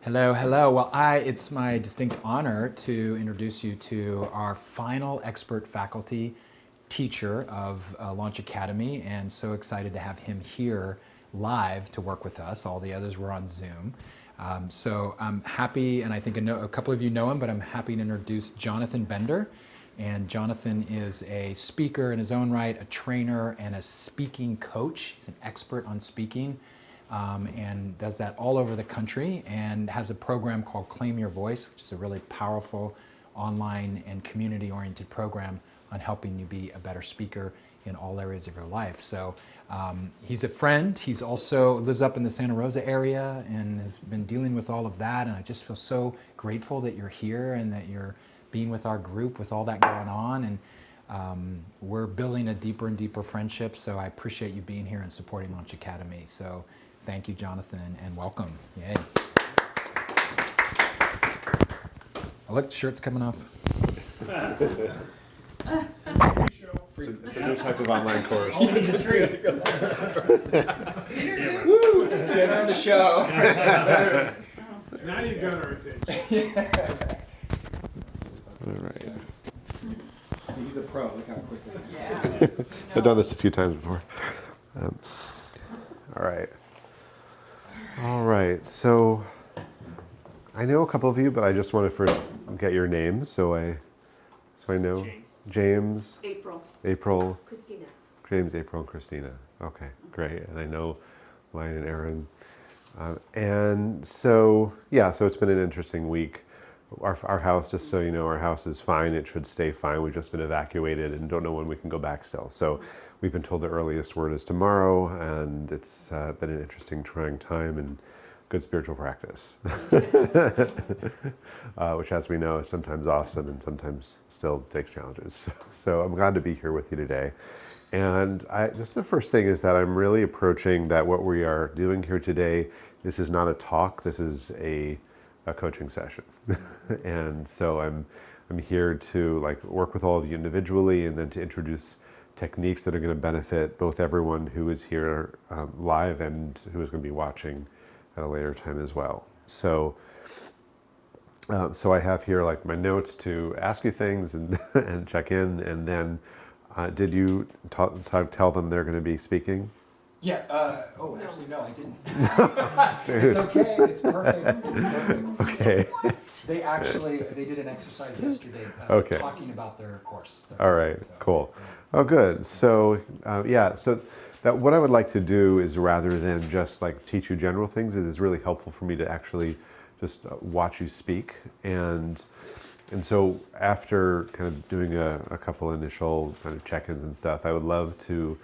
Hello, hello. Well, it's my distinct honor to introduce you to our final expert faculty teacher of Launch Academy, and so excited to have him here live to work with us. All the others were on Zoom. So I'm happy, and I think a couple of you know him, but I'm happy to introduce JonathanBender. And Jonathan is a speaker in his own right, a trainer, and a speaking coach. He's an expert on speaking. And does that all over the country, and has a program called Claim Your Voice, which is a really powerful online and community-oriented program on helping you be a better speaker in all areas of your life. So he's a friend. He's also lives up in the Santa Rosa area and has been dealing with all of that. And I just feel so grateful that you're here and that you're being with our group with all that going on. And we're building a deeper and deeper friendship. So I appreciate you being here and supporting Launch Academy. So thank you, Jonathan, and welcome. Yay. Oh, look, the shirt's coming off. It's a new type of online course. It's a treat. Dinner too? Woo! Dinner and a show. Now you got our attention. All right. See, he's a pro. Look how quickly. Yeah. I've done this a few times before. All right. All right. So I know a couple of you, but I just want to first get your names so I know. James. April. Christina. James, April, and Christina. Okay, great. And I know Lion and Aaron. And so, so it's been an interesting week. Our house, just so you know, our house is fine. It should stay fine. We've just been evacuated and don't know when we can go back still. So we've been told the earliest word is tomorrow, and it's been an interesting, trying time and good spiritual practice, which, as we know, is sometimes awesome and sometimes still takes challenges. So I'm glad to be here with you today. And just the first thing is that I'm really approaching that what we are doing here today, this is not a talk, this is a coaching session. And so I'm here to work with all of you individually and then to introduce techniques that are going to benefit both everyone who is here live and who is going to be watching at a later time as well. So I have here my notes to ask you things and, and check in, and then did you tell them they're going to be speaking? Yeah. Actually, no, I didn't. It's okay. It's perfect. Okay. They did an exercise yesterday talking about their course. All right. Cool. Oh, good. So, so that what I would like to do is, rather than just teach you general things, it is really helpful for me to actually just watch you speak. And so after kind of doing a couple initial kind of check-ins and stuff, I would love to,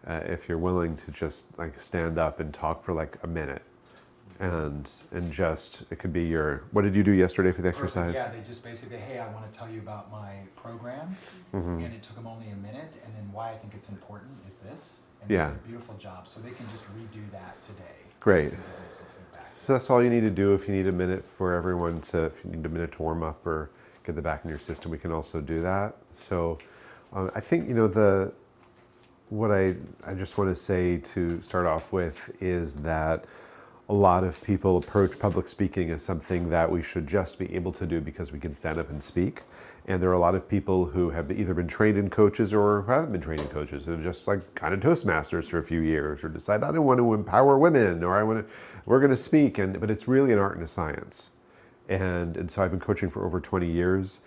if you're willing to just stand up and talk for a minute. And just, it could be what did you do yesterday for the exercise? Yeah, they just basically, hey, I want to tell you about my program. And it took them only a minute. And then why I think it's important is this. And they did a beautiful job. So they can just redo that today. Great. So that's all you need to do. If you need a minute for everyone if you need a minute to warm up or get the back in your system, we can also do that. So I think, what I just want to say to start off with is that a lot of people approach public speaking as something that we should just be able to do because we can stand up and speak. And there are a lot of people who have either been trained in coaches or who haven't been trained in coaches, who have just kind of Toastmasters for a few years, or decide I don't want to empower women, or we're going to speak. But it's really an art and a science. And so I've been coaching for over 20 years,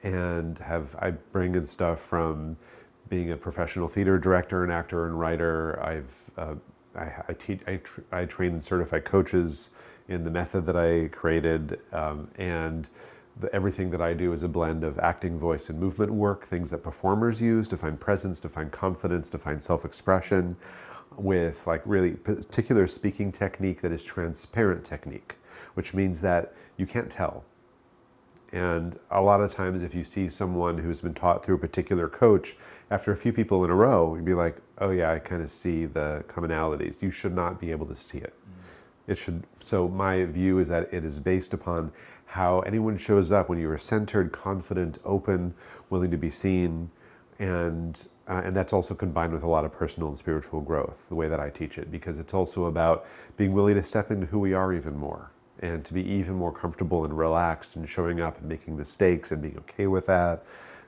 and I bring in stuff from being a professional theater director and actor and writer. I train and certify coaches in the method that I created, and everything that I do is a blend of acting, voice, and movement work, things that performers use to find presence, to find confidence, to find self-expression, with really particular speaking technique that is transparent technique, which means that you can't tell. And a lot of times if you see someone who's been taught through a particular coach, after a few people in a row, you'd be like, oh yeah, I kind of see the commonalities. You should not be able to see it. So my view is that it is based upon how anyone shows up when you are centered, confident, open, willing to be seen, and that's also combined with a lot of personal and spiritual growth, the way that I teach it, because it's also about being willing to step into who we are even more. and to be even more comfortable and relaxed and showing up and making mistakes and being okay with that.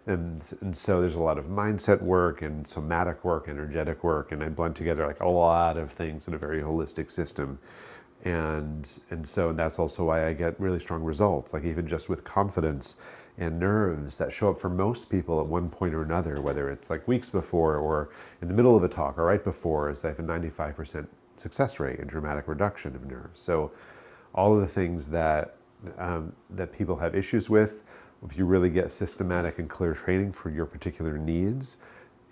And so there's a lot of mindset work and somatic work, energetic work, and I blend together like a lot of things in a very holistic system. And so that's also why I get really strong results, like even just with confidence and nerves that show up for most people at one point or another, whether it's like weeks before or in the middle of a talk or right before, is I have a 95% success rate and dramatic reduction of nerves. So all of the things that that people have issues with, if you really get systematic and clear training for your particular needs,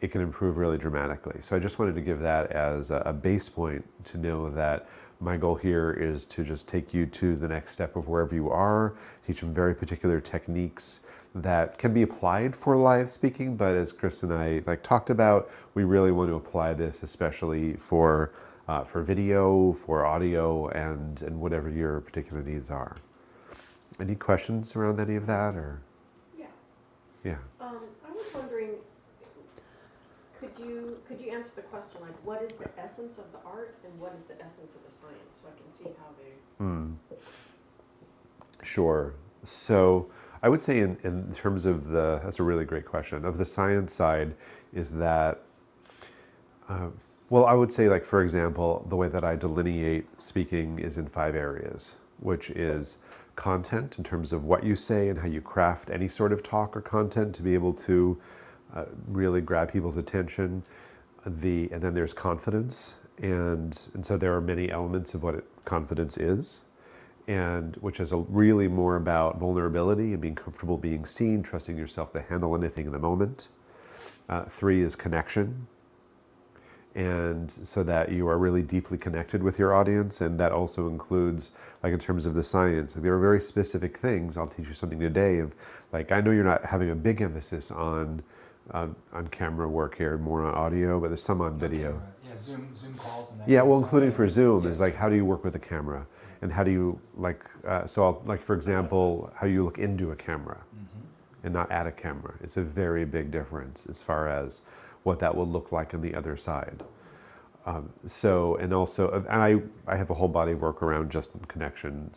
it can improve really dramatically. So I just wanted to give that as a base point to know that my goal here is to just take you to the next step of wherever you are, teach them very particular techniques that can be applied for live speaking, but as Chris and I talked about, we really want to apply this especially for video, for audio, and whatever your particular needs are. Any questions around any of that, or? Yeah. Yeah. I was wondering, could you answer the question, like, what is the essence of the art and what is the essence of the science, so I can see how they... Sure. So I would say in terms of that's a really great question, of the science side, is that, well, I would say, like, for example, the way that I delineate speaking is in 5 areas, which is content in terms of what you say and how you craft any sort of talk or content to be able to really grab people's attention. And then there's confidence, and so there are many elements of what confidence is, and which is really more about vulnerability and being comfortable being seen, trusting yourself to handle anything in the moment. 3 is connection, and so that you are really deeply connected with your audience, and that also includes, like, in terms of the science, there are very specific things. I'll teach you something today of, like, I know you're not having a big emphasis on camera work here, more on audio, but there's some on video. Yeah, Zoom calls and that. Yeah, kind of well, stuff. including for Zoom, Yes. is like, how do you work with a camera? And how do you, for example, how you look into a camera and not at a camera. It's a very big difference as far as what that will look like on the other side. I have a whole body of work around just connection,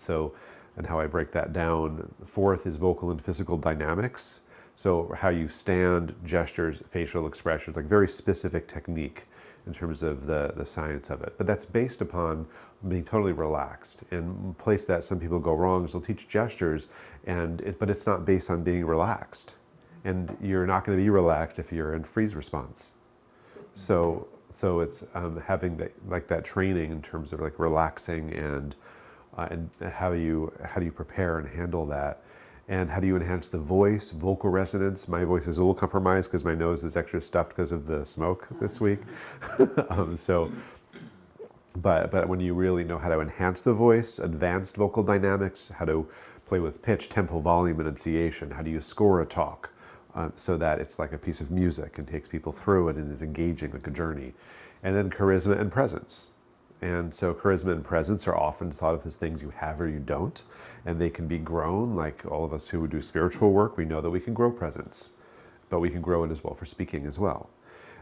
and how I break that down. 4th is vocal and physical dynamics. So how you stand, gestures, facial expressions, like very specific technique in terms of the science of it. But that's based upon being totally relaxed. And a place that some people go wrong is they'll teach gestures, but it's not based on being relaxed. And you're not going to be relaxed if you're in freeze response. So it's having that training in terms of like relaxing and how do you prepare and handle that. And how do you enhance the voice, vocal resonance? My voice is a little compromised because my nose is extra stuffed because of the smoke this week. But when you really know how to enhance the voice, advanced vocal dynamics, how to play with pitch, tempo, volume, enunciation, how do you score a talk so that it's like a piece of music and takes people through it and is engaging like a journey. And then charisma and presence. And so charisma and presence are often thought of as things you have or you don't, and they can be grown. Like all of us who do spiritual work, we know that we can grow presence, but we can grow it as well for speaking as well.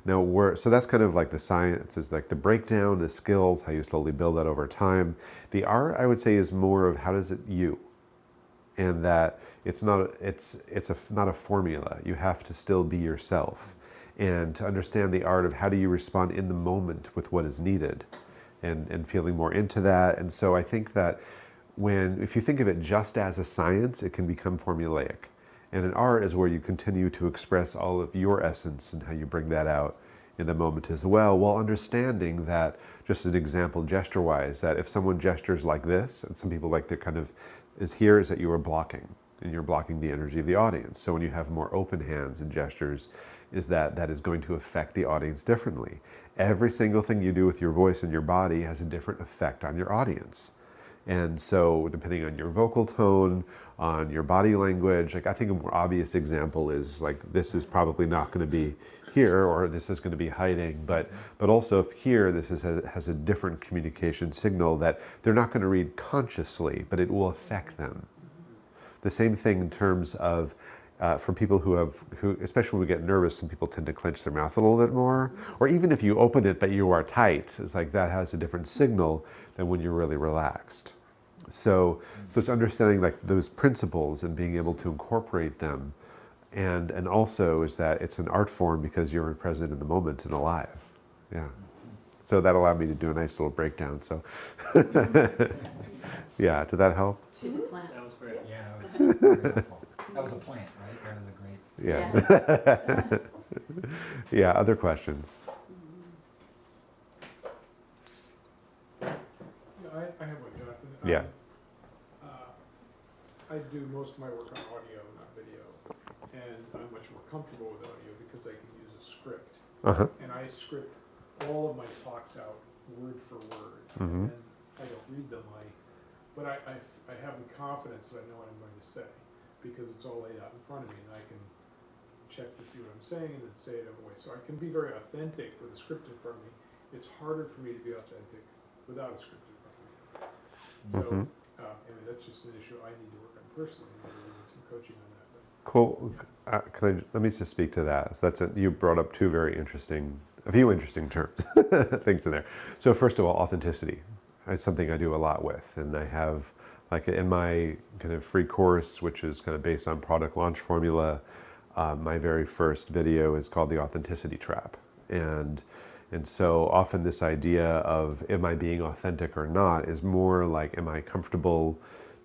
Now, so that's kind of like the science, is like the breakdown, the skills, how you slowly build that over time. The art, I would say, is more of how does it you, and that it's not a formula. You have to still be yourself, and to understand the art of how do you respond in the moment with what is needed. And feeling more into that. And so I think that if you think of it just as a science, it can become formulaic. And an art is where you continue to express all of your essence and how you bring that out in the moment as well, while understanding that, just as an example, gesture-wise, that if someone gestures like this, and some people like to kind of, is that you are blocking, and you're blocking the energy of the audience. So when you have more open hands and gestures, is that is going to affect the audience differently. Every single thing you do with your voice and your body has a different effect on your audience. And so depending on your vocal tone, on your body language, like I think a more obvious example is like, this is probably not going to be here, or this is going to be hiding, but also if here, this has a different communication signal that they're not going to read consciously, but it will affect them. The same thing in terms of for people who especially when we get nervous, some people tend to clench their mouth a little bit more. Or even if you open it but you are tight, it's like that has a different signal than when you're really relaxed. So it's understanding like those principles and being able to incorporate them, and also is that it's an art form because you're present in the moment and alive. Yeah. So that allowed me to do a nice little breakdown. So yeah, did that help? She's a plant. That was great. Yeah, that was very helpful. That was a plant, right? That was a great. Yeah. Yeah, other questions? I have one, Jonathan. Yeah. I do most of my work on audio, not video, and I'm much more comfortable with audio because I can use a script. Uh-huh. And I script all of my talks out word for word, Mhm. and I don't read them. But I have the confidence that I know what I'm going to say because it's all laid out in front of me, and I can check to see what I'm saying and then say it another way. So I can be very authentic with a script in front of me. It's harder for me to be authentic without a script in front of me. So, Mhm. I mean, that's just an issue I need to work on personally. I really need some coaching on that. But Cool. Let me just speak to that. So you brought up a few interesting terms, things in there. So first of all, authenticity. It's something I do a lot with, and I have, like in my kind of free course, which is kind of based on product launch formula, my very first video is called the authenticity trap. And so often this idea of am I being authentic or not is more like, am I comfortable?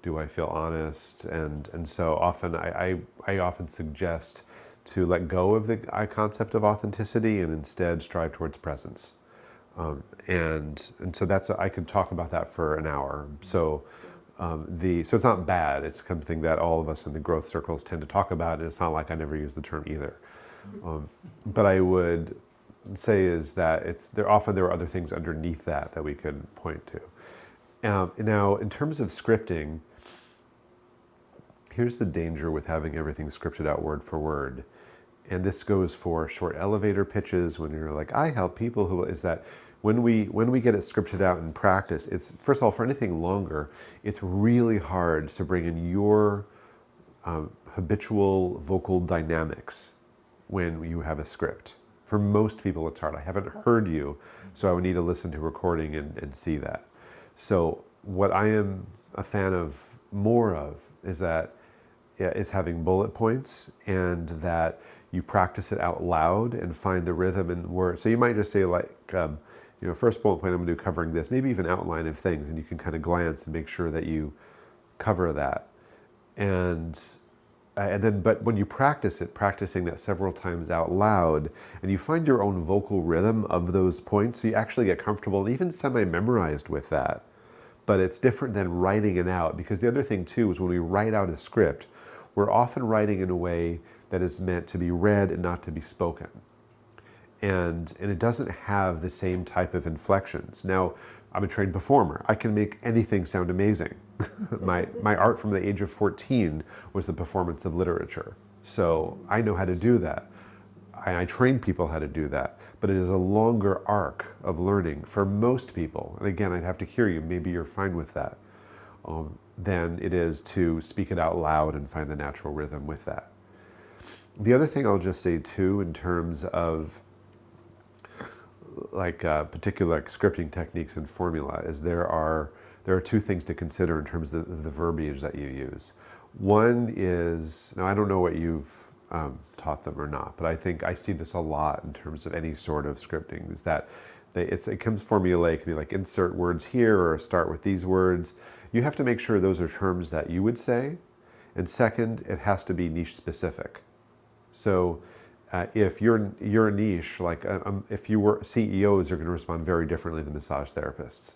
Do I feel honest? And so often I often suggest to let go of the concept of authenticity and instead strive towards presence. And so I could talk about that for an hour. So so it's not bad. It's something that all of us in the growth circles tend to talk about, and it's not like I never use the term either. But I would say is that there are other things underneath that we could point to. Now, in terms of scripting, here's the danger with having everything scripted out word for word. And this goes for short elevator pitches when you're like, I help people is that when we get it scripted out in practice, it's, first of all, for anything longer, it's really hard to bring in your habitual vocal dynamics when you have a script. For most people, it's hard. I haven't heard you, so I would need to listen to a recording and see that. So what I am a fan of more of is having bullet points, and that you practice it out loud and find the rhythm and words. So you might just say like, first bullet point I'm going to do covering this, maybe even outline of things, and you can kind of glance and make sure that you cover that. And then, but when you practice it, practicing that several times out loud, and you find your own vocal rhythm of those points, so you actually get comfortable, even semi-memorized with that. But it's different than writing it out, because the other thing too is when we write out a script, we're often writing in a way that is meant to be read and not to be spoken. And it doesn't have the same type of inflections. Now, I'm a trained performer. I can make anything sound amazing. My art from the age of 14 was the performance of literature. So I know how to do that. I train people how to do that. But it is a longer arc of learning for most people. And again, I'd have to hear you. Maybe you're fine with that. Than it is to speak it out loud and find the natural rhythm with that. The other thing I'll just say too, in terms of particular scripting techniques and formula, is there are two things to consider in terms of the verbiage that you use. One is, now I don't know what you've taught them or not, but I think I see this a lot in terms of any sort of scripting, is that it comes formulaic. It can be like insert words here or start with these words. You have to make sure those are terms that you would say. And second, it has to be niche specific. So if you're a niche, if you were CEOs are going to respond very differently than massage therapists.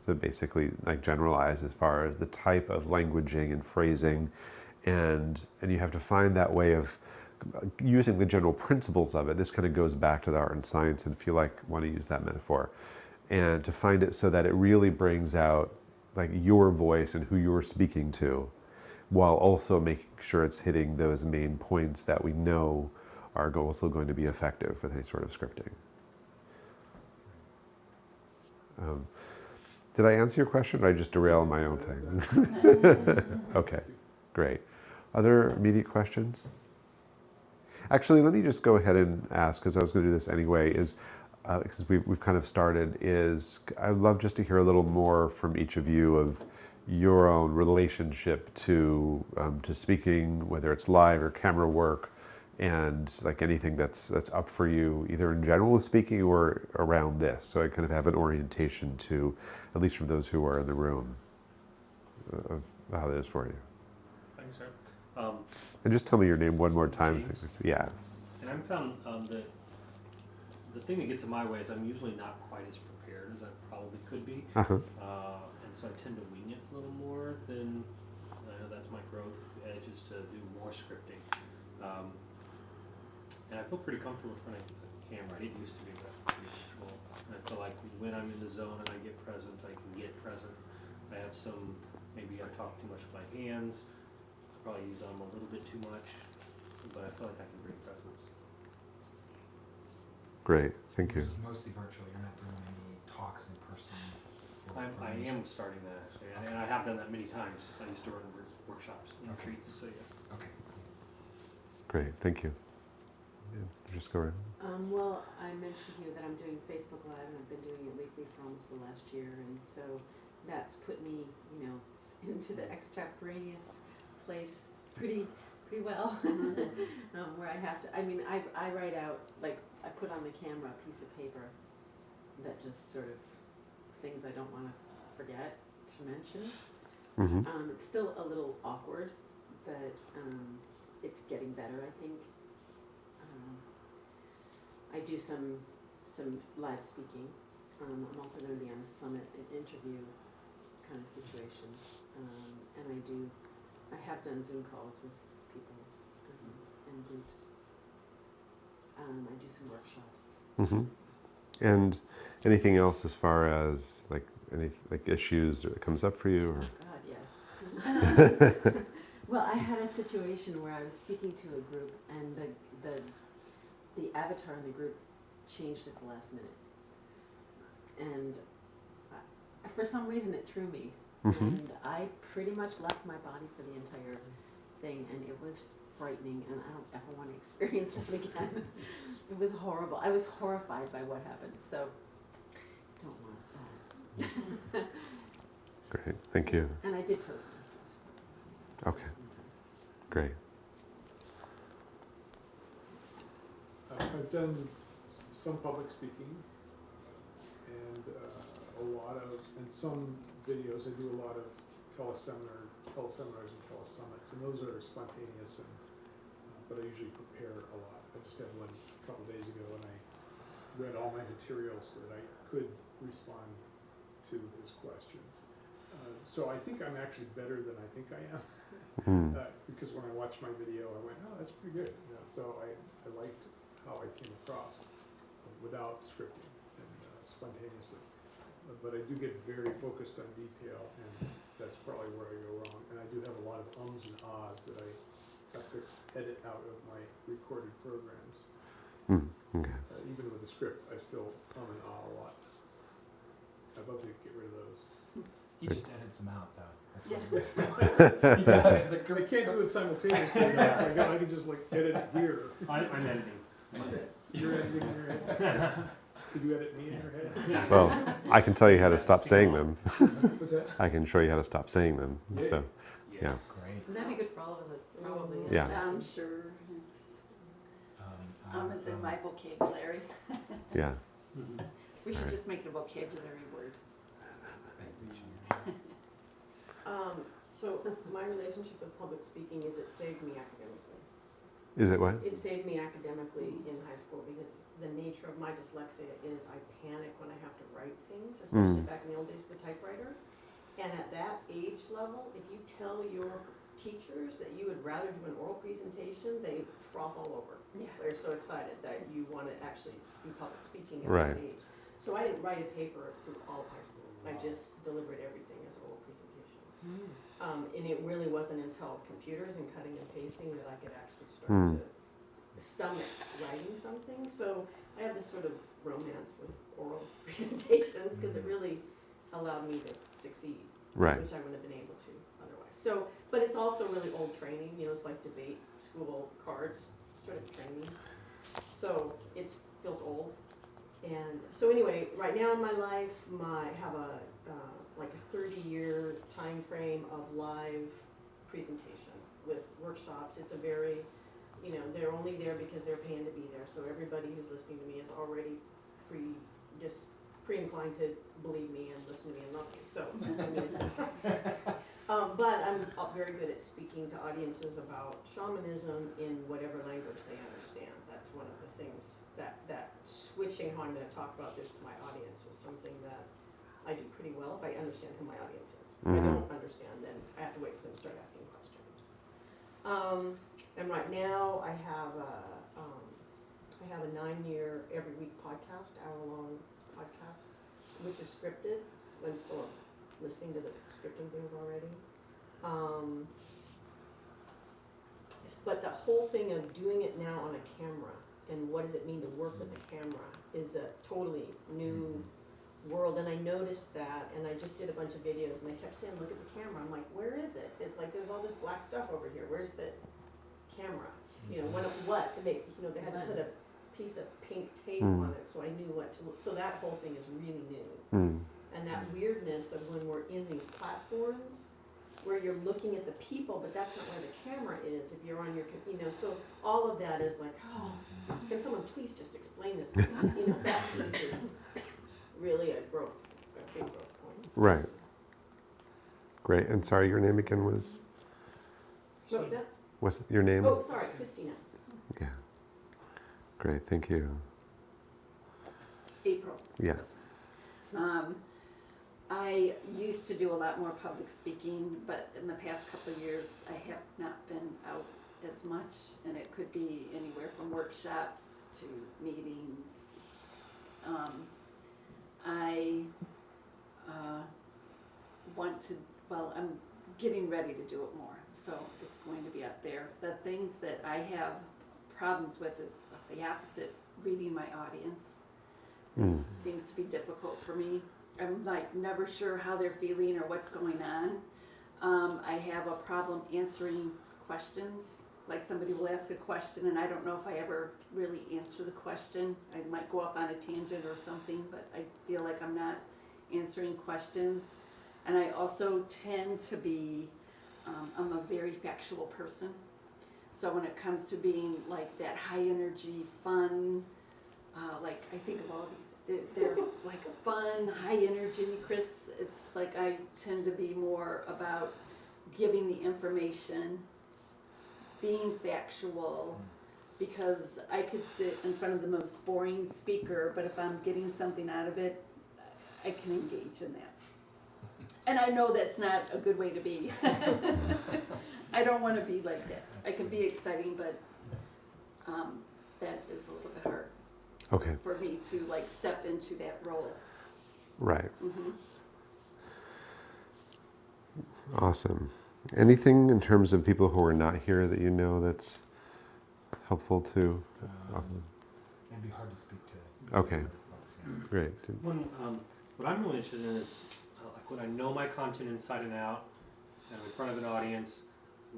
So basically like generalize as far as the type of languaging and phrasing, and you have to find that way of using the general principles of it. This kind of goes back to the art and science, and if you want to use that metaphor, and to find it so that it really brings out like your voice and who you're speaking to, while also making sure it's hitting those main points that we know are also going to be effective with any sort of scripting. Did I answer your question, or did I just derail my own thing? Okay, great. Other immediate questions? Actually, let me just go ahead and ask, because I was going to do this anyway, because we've kind of started, I'd love just to hear a little more from each of you of, your own relationship to speaking, whether it's live or camera work, and like anything that's up for you, either in general with speaking or around this. So I kind of have an orientation to, at least from those who are in the room, of how that is for you. Thanks, sir. And just tell me your name one more time. James. Yeah. And I've found that the thing that gets in my way is I'm usually not quite as prepared as I probably could be. Uh-huh. And so I tend to wing it a little more than, I know that's my growth edge, is to do more scripting. And I feel pretty comfortable in front of the camera. I didn't used to be, but I'm pretty comfortable. And I feel like when I'm in the zone and I get present, I can get present. I have some, maybe I talk too much with my hands. I probably use them a little bit too much, but I feel like I can bring presence. Great. Thank you. This is mostly virtual. You're not doing any talks in person. I am starting that actually, and I have done that many times. I used to run workshops and Okay. retreats, so yeah. Okay. Great. Thank you. Yeah, just go ahead. Well, I mentioned here that I'm doing Facebook Live, and I've been doing it weekly for almost the last year, and so that's put me, into the extemporaneous place pretty well. Where I have to, I write out, like, I put on the camera a piece of paper that just sort of things I don't want to forget to mention. Mm-hmm. It's still a little awkward, but it's getting better, I think. I do some live speaking. I'm also going to be on a summit, an interview kind of situation, and I have done Zoom calls with people in groups. I do some workshops. Mm-hmm. And anything else as far as like any issues that comes up for you? Or? Oh God, yes. Well, I had a situation where I was speaking to a group, and the avatar in the group changed at the last minute, and for some reason it threw me, and I pretty much left my body for the entire thing, and it was frightening, and I don't ever want to experience that again. It was horrible. I was horrified by what happened, so don't want that. Great, thank you. And I did Toastmasters. Okay, great. I've done some public speaking and some videos. I do a lot of teleseminars and telesummits, and those are spontaneous, but I usually prepare a lot. I just had one a couple days ago, and I read all my materials so that I could respond to his questions. So I think I'm actually better than I think I am. Because when I watched my video, I went, oh, that's pretty good. So I liked how I came across without scripting and spontaneously. But I do get very focused on detail, and that's probably where I go wrong. And I do have a lot of ums and ahs that I have to edit out of my recorded programs. Okay. Even with the script, I still and ah a lot. I'd love to get rid of those. He just edits them out, though. That's what Yeah. he does. It's like, I can't do it simultaneously. I can just like edit it here. I'm editing. You're editing in your head. Could you edit me in your head? Well, I can tell you how to stop saying them. What's that? I can show you how to stop saying them. Yeah. So, Yes. yeah. great. And that'd be good for all of us, probably. Yeah. I'm sure it's, it's in Um, my vocabulary. Yeah. We should Alright. just make it a vocabulary word. So my relationship with public speaking is it saved me academically. Is it what? It saved me academically in high school because the nature of my dyslexia is I panic when I have to write things, especially back in the old days with a typewriter. And at that age level, if you tell your teachers that you would rather do an oral presentation, they froth all over. Yeah. They're so excited that you want to actually do public speaking at Right. that age. So I didn't write a paper through all of high school. I just delivered everything as oral presentation. And it really wasn't until computers and cutting and pasting that I could actually start to stomach writing something. So I have this sort of romance with oral presentations because it really allowed me to succeed, Right. which I wouldn't have been able to otherwise. So, but it's also really old training. It's like debate school cards sort of training. So it feels old. And so anyway, right now in my life, I have a like a 30-year time frame of live presentation with workshops. It's a very, you know, they're only there because they're paying to be there. So everybody who's listening to me is already pre-inclined to believe me and listen to me and love me. So, I mean, but I'm very good at speaking to audiences about shamanism in whatever language they understand. That's one of the things that switching how I'm going to talk about this to my audience is something that I do pretty well if I understand who my audience is. If I don't understand, then I have to wait for them to start asking questions. And right now I have a 9-year every week podcast, hour-long podcast, which is scripted. I'm still listening to the scripting things already. But the whole thing of doing it now on a camera and what does it mean to work with a camera is a totally new world. And I noticed that, and I just did a bunch of videos, and they kept saying, "Look at the camera." I'm like, "Where is it?" It's like there's all this black stuff over here. Where's the camera? You know, what? They had to put a piece of pink tape on it, so I knew what to look. So that whole thing is really new. And that weirdness of when we're in these platforms where you're looking at the people, but that's not where the camera is if you're on your, so all of that is like, oh, can someone please just explain this? That piece is really a big growth point. Right. Great. And sorry, your name again was? What was that? What's your name? Oh, sorry, Christina. Yeah. Great. Thank you. April. Yeah. I used to do a lot more public speaking, but in the past couple of years, I have not been out as much, and it could be anywhere from workshops to meetings. I I'm getting ready to do it more, so it's going to be up there. The things that I have problems with is the opposite, reading my audience. It seems to be difficult for me. I'm like never sure how they're feeling or what's going on. I have a problem answering questions. Like somebody will ask a question and I don't know if I ever really answer the question. I might go off on a tangent or something, but I feel like I'm not answering questions. And I also tend to be, I'm a very factual person. So when it comes to being like that high energy, fun, like I think of all these, they're like fun, high energy, Chris. It's like I tend to be more about giving the information, being factual, because I could sit in front of the most boring speaker, but if I'm getting something out of it, I can engage in that. And I know that's not a good way to be. I don't want to be like that. I can be exciting, but that is a little bit hard. Okay. For me to like step into that role. Right. Mm-hmm. Awesome. Anything in terms of people who are not here that you know that's helpful to? It'd be hard to speak to. Okay. those other folks, yeah. Great. What I'm really interested in is, like when I know my content inside and out, and I'm in front of an audience,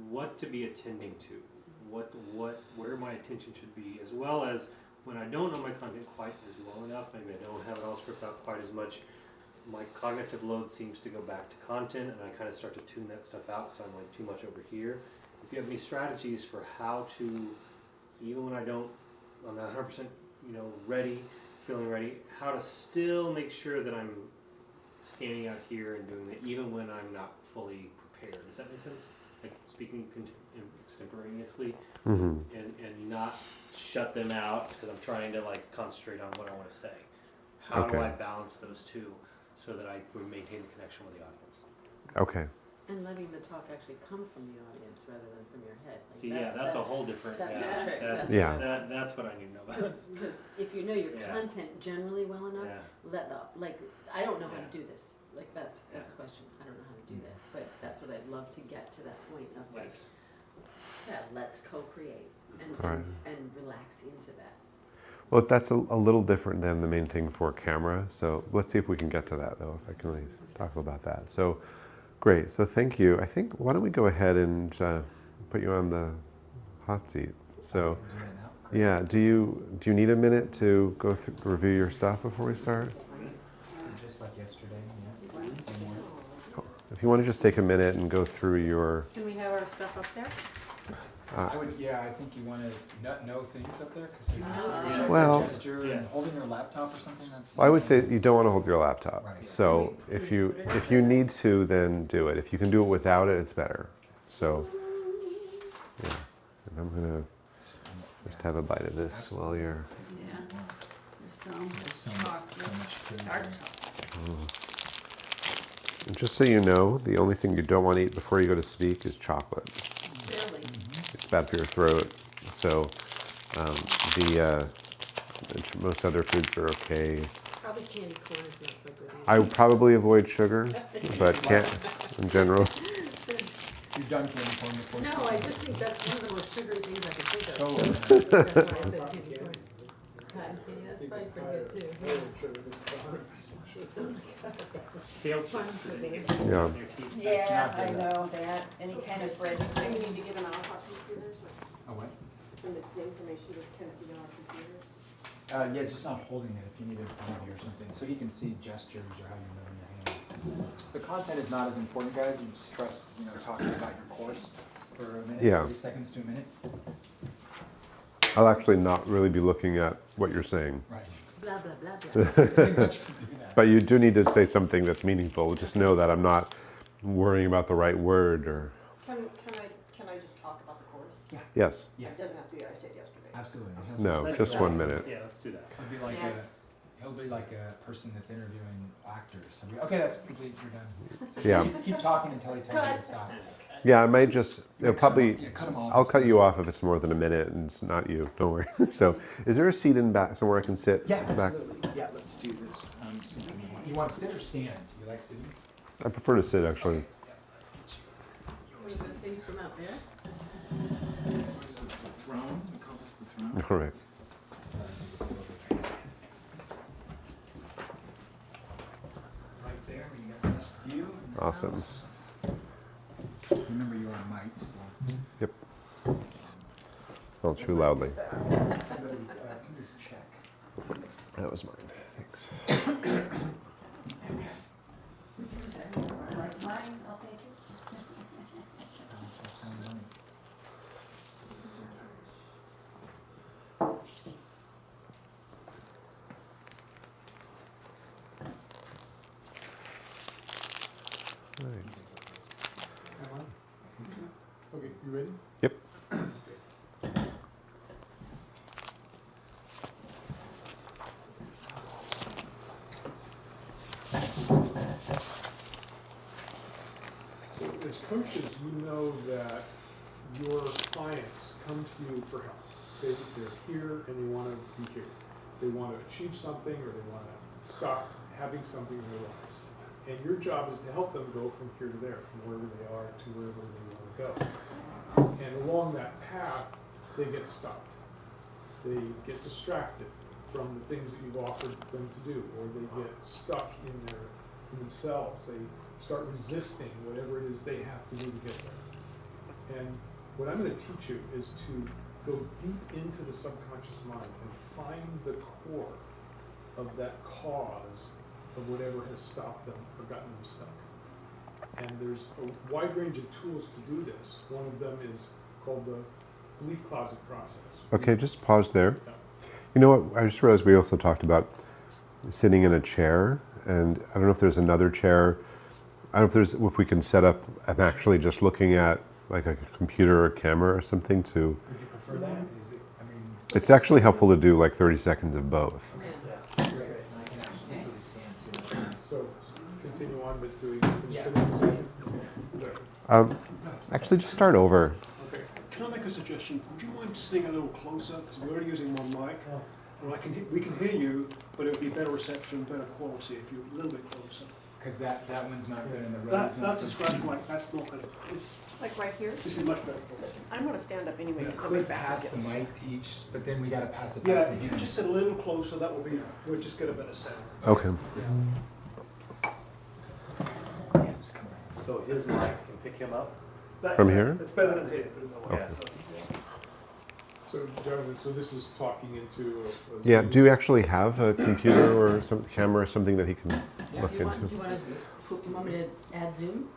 what to be attending to, where my attention should be, as well as when I don't know my content quite as well enough, maybe I don't have it all scripted out quite as much, my cognitive load seems to go back to content, and I kind of start to tune that stuff out because I'm like too much over here. If you have any strategies for how to, even when I'm not 100% ready, feeling ready, how to still make sure that I'm standing out here and doing that even when I'm not fully prepared. Does that make sense? Like speaking extemporaneously and not shut them out because I'm trying to like concentrate on what I want to say. How do I balance those two so that I maintain the connection with the audience? Okay. And letting the talk actually come from the audience rather than from your head. Like See, that's a whole different. that's yeah, the trick. That's, that's what I need to know about. Because if you know your Yeah. content generally well enough, Yeah. I don't know how Yeah. to do this. Like that's a question. I don't know how to do that. But that's what I'd love to get to that point of like, Yes. let's co-create and, All right. and relax into that. Well, that's a little different than the main thing for camera. So let's see if we can get to that, though, if I can at least talk about that. So, great. So thank you. I think, why don't we go ahead and put you on the hot seat. So, I can do that now. Yeah, do you need a minute to go through, review your stuff before we start? Just like yesterday, If you want to just take a minute and go through your, Can we have our stuff up there? I think you want to know things up there because you Well- gesture Yeah. and holding your laptop or something. That's. I would say you don't want to hold your laptop. Right. So if you need to, then do it. If you can do it without it, it's better. So, yeah. And I'm gonna just have a bite of this while you're. Yeah. There's So some much food. dark chocolate. And just so you know, the only thing you don't want to eat before you go to speak is chocolate. Really? It's bad for your throat. So most other foods are okay. Probably candy corn is not so good. I would probably avoid sugar, but can't in general. You've done candy corn before. No, I just think that's one of the most sugary things I can think of. So, That's why I said candy corn. Cotton candy, that's probably pretty good too. Kale Fun chips. for me. Yeah. On your teeth. Yeah, I know that. Any kind of bread. So we need to get them out of our computers, oh, what? and the information that can be on our computers. Yeah, just not holding it if you need it in front of you or something, so he can see gestures or how you're moving your hand. The content is not as important, guys. You just trust, talking about your course for a minute, Yeah. 30 seconds to a minute. I'll actually not really be looking at what you're saying. Right. Blah, blah, blah, blah. Pretty much you can do that. But you do need to say something that's meaningful. Just know that I'm not worrying about the right word or. Can I just talk about the course? Yes. Yes, It doesn't have to be what I said yesterday. absolutely. No, just 1 minute. Yeah, let's do that. He'll be like a person that's interviewing actors. Okay, that's complete. You're done. Yeah. Keep talking until he tells you to stop. Yeah, I might just probably. Yeah, cut him off. I'll cut you off if it's more than a minute and it's not you. Don't worry. So, is there a seat in back somewhere I can sit? Yeah, back? absolutely. Yeah, let's do this. You want to sit or stand? Do you like sitting? I prefer to sit actually. Yeah, let's get you. Was that things from out there? This is the throne. We call this the throne. All right. Right there, we got this view. of the Awesome. house. Remember, you're on mic. So. Yep. I'll chew loudly. Somebody's check. That was mine. Thanks. Mine, I'll take it. Nice. Okay, you ready? Yep. So as coaches, you know that your clients come to you for help. They're here and they want to be here. They want to achieve something or they want to stop having something in their lives. And your job is to help them go from here to there, from wherever they are to wherever they want to go. And along that path, they get stopped. They get distracted from the things that you've offered them to do, or they get stuck in themselves. They start resisting whatever it is they have to do to get there. And what I'm going to teach you is to go deep into the subconscious mind and find the core of that cause of whatever has stopped them or gotten them stuck. And there's a wide range of tools to do this. One of them is called the belief closet process. Okay, just pause there. Yeah. You know what? I just realized we also talked about sitting in a chair, and I don't know if there's another chair. I don't know if we can set up. I'm actually just looking at like a computer or camera or something to. Would you prefer that? Is it? I mean. It's actually helpful to do like 30 seconds of both. Great. And I can actually easily stand too. So continue on with doing Yeah. sitting position. Actually, just start over. Okay. Can I make a suggestion? Would you mind sitting a little closer? Because we're only using one mic. And we can hear you, but it would be better reception, better quality if you're a little bit closer. Because that one's not good in the road. That's a scratch mic. That's not good. It's, Like right here? this is much better quality. I'm gonna stand up anyway, We because I'm in could back. pass the mic to each, but then we gotta pass it Yeah, back to if you him. could just sit a little closer, that will be, we'll just get a better sound. Okay. Yeah, just come around. So his mic can pick him up? That- From here? It's better than here, put it that way. Yeah. So, Jonathan, so this is talking into a Yeah, do you actually have a computer or some camera or something that he can Yeah. look Do you into? want me to add Zoom,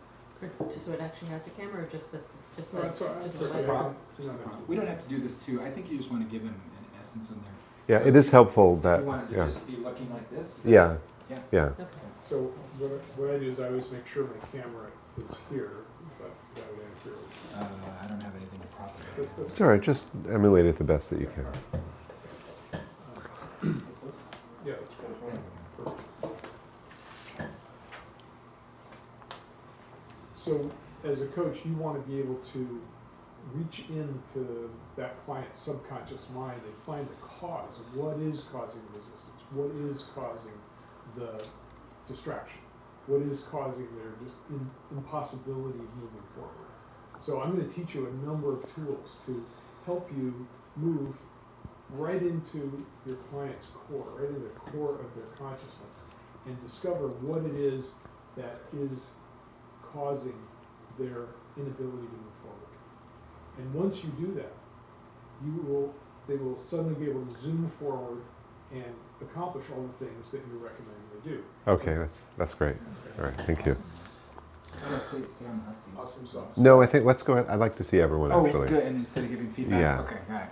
or just so it actually has a camera, or just the No, that's all right. just That's the okay. web? Just the prompt. We don't have to do this too. I think you just want to give him an essence in there. Yeah, So it is helpful If that, you wanted to yeah, just be looking like this. is that- yeah, Yeah. yeah. Okay. So what I do is I always make sure my camera is here, but that would interfere with. I don't have anything to prop it. It's all right, just emulate it the best that you can. Yeah, that's perfect. So as a coach, you want to be able to reach into that client's subconscious mind and find the cause of what is causing the resistance, what is causing the distraction, what is causing their just impossibility of moving forward. So I'm going to teach you a number of tools to help you move right into your client's core, right into the core of their consciousness, and discover what it is that is causing their inability to move forward. And once you do that, they will suddenly be able to zoom forward and accomplish all the things that you're recommending they do. Okay, that's great. All right, thank you. Stay on the hot seat. Awesome sauce. No, I think, let's go ahead. I'd like to see everyone Oh, actually. good. And instead of giving feedback? Yeah. Okay, all right.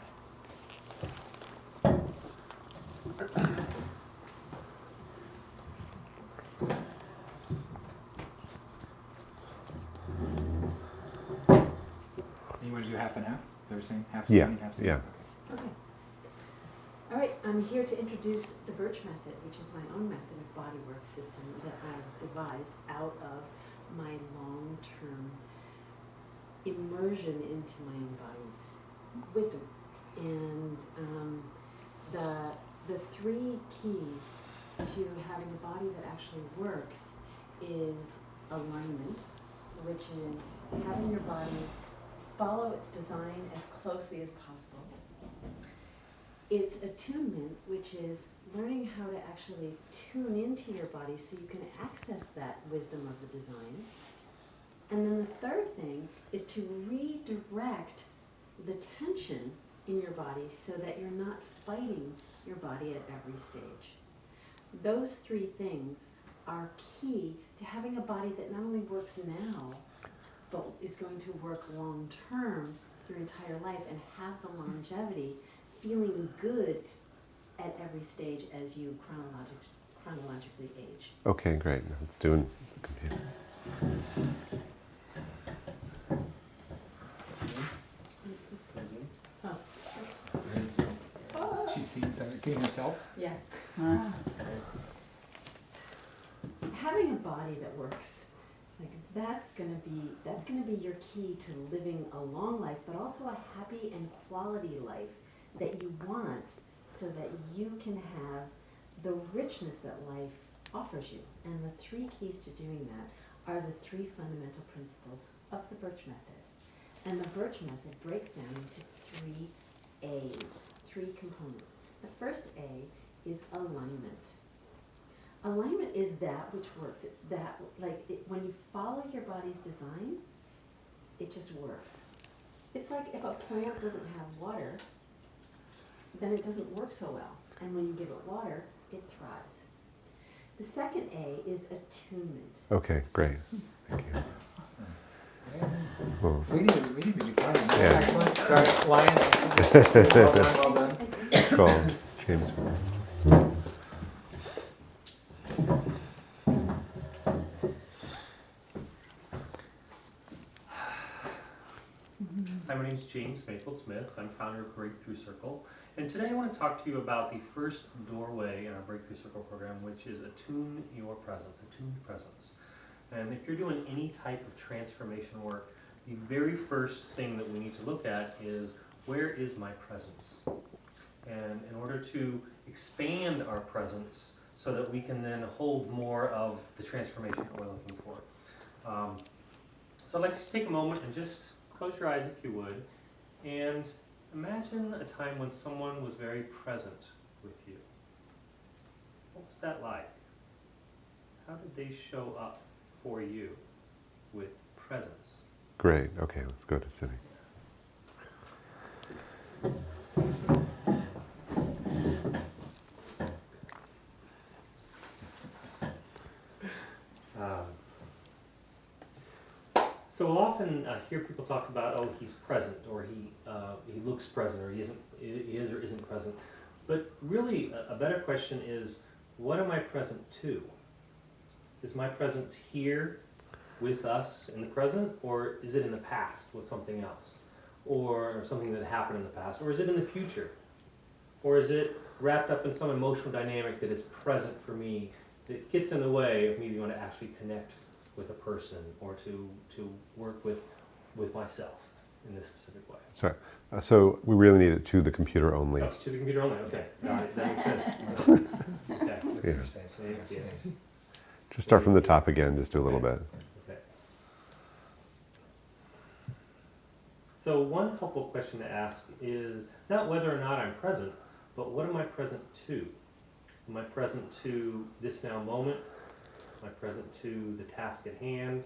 You want to do half and half? Is that what you're saying? Half Yeah, standing, half sitting? yeah. Okay. All right, I'm here to introduce the Birch method, which is my own method of bodywork system that I've devised out of my long-term immersion into my own body's wisdom. And the three keys to having a body that actually works is alignment, which is having your body follow its design as closely as possible. It's attunement, which is learning how to actually tune into your body so you can access that wisdom of the design. And then the third thing is to redirect the tension in your body so that you're not fighting your body at every stage. Those three things are key to having a body that not only works now, but is going to work long term your entire life and have the longevity, feeling good at every stage as you chronologically age. Okay, great. Let's do the computer. Oh, She's seen herself? yeah. Having a body that works, like that's gonna be your key to living a long life, but also a happy and quality life that you want, so that you can have the richness that life offers you. And the three keys to doing that are the three fundamental principles of the Birch method. And the Birch method breaks down into three A's, three components. The first A is alignment. Alignment is that which works. It's that, when you follow your body's design, it just works. It's like if a plant doesn't have water, then it doesn't work so well. And when you give it water, it thrives. The second A is attunement. Okay, great. Thank you. Awesome. Cool. We need to be excited. Yeah. Excellent. Sorry, Lion. Well done, well done. Cool. James. Hi, my name is James Mayfield Smith. I'm founder of Breakthrough Circle. And today I want to talk to you about the first doorway in our Breakthrough Circle program, which is attune your presence, attuned presence. And if you're doing any type of transformation work, the very first thing that we need to look at is, where is my presence? And in order to expand our presence so that we can then hold more of the transformation that we're looking for. So I'd like to take a moment and just close your eyes if you would, and imagine a time when someone was very present with you. What was that like? How did they show up for you with presence? Great. Okay, let's go to sitting. So we'll often hear people talk about, oh, he's present, or he looks present, or he is or isn't present. But really, a better question is, what am I present to? Is my presence here with us in the present, or is it in the past with something else, or something that happened in the past, or is it in the future, or is it wrapped up in some emotional dynamic that is present for me that gets in the way of me being able to actually connect with a person or to work with myself in this specific way. Sorry. So we really need it to the computer only. Oh, to the computer only, okay, got it, that makes sense. Okay. Yeah. Thank you. Just start from the top again, just do a little bit. Okay. So one helpful question to ask is not whether or not I'm present, but what am I present to? Am I present to this now moment? Am I present to the task at hand,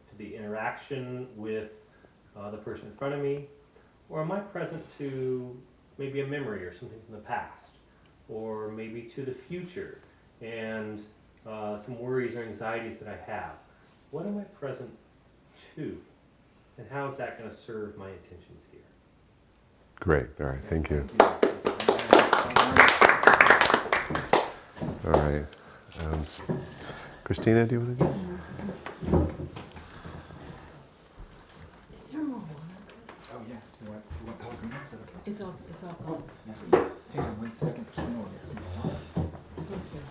to the interaction with the person in front of me? Or am I present to maybe a memory or something from the past? Or maybe to the future and some worries or anxieties that I have? What am I present to? And how is that going to serve my intentions here? Great. All right. Thank you. All right. Christina, do you want to do? Is there more water? Oh, yeah. You want Pellegrino? Is that okay? It's all gone. Hang on 1 second, Christina will get some more. Thank you.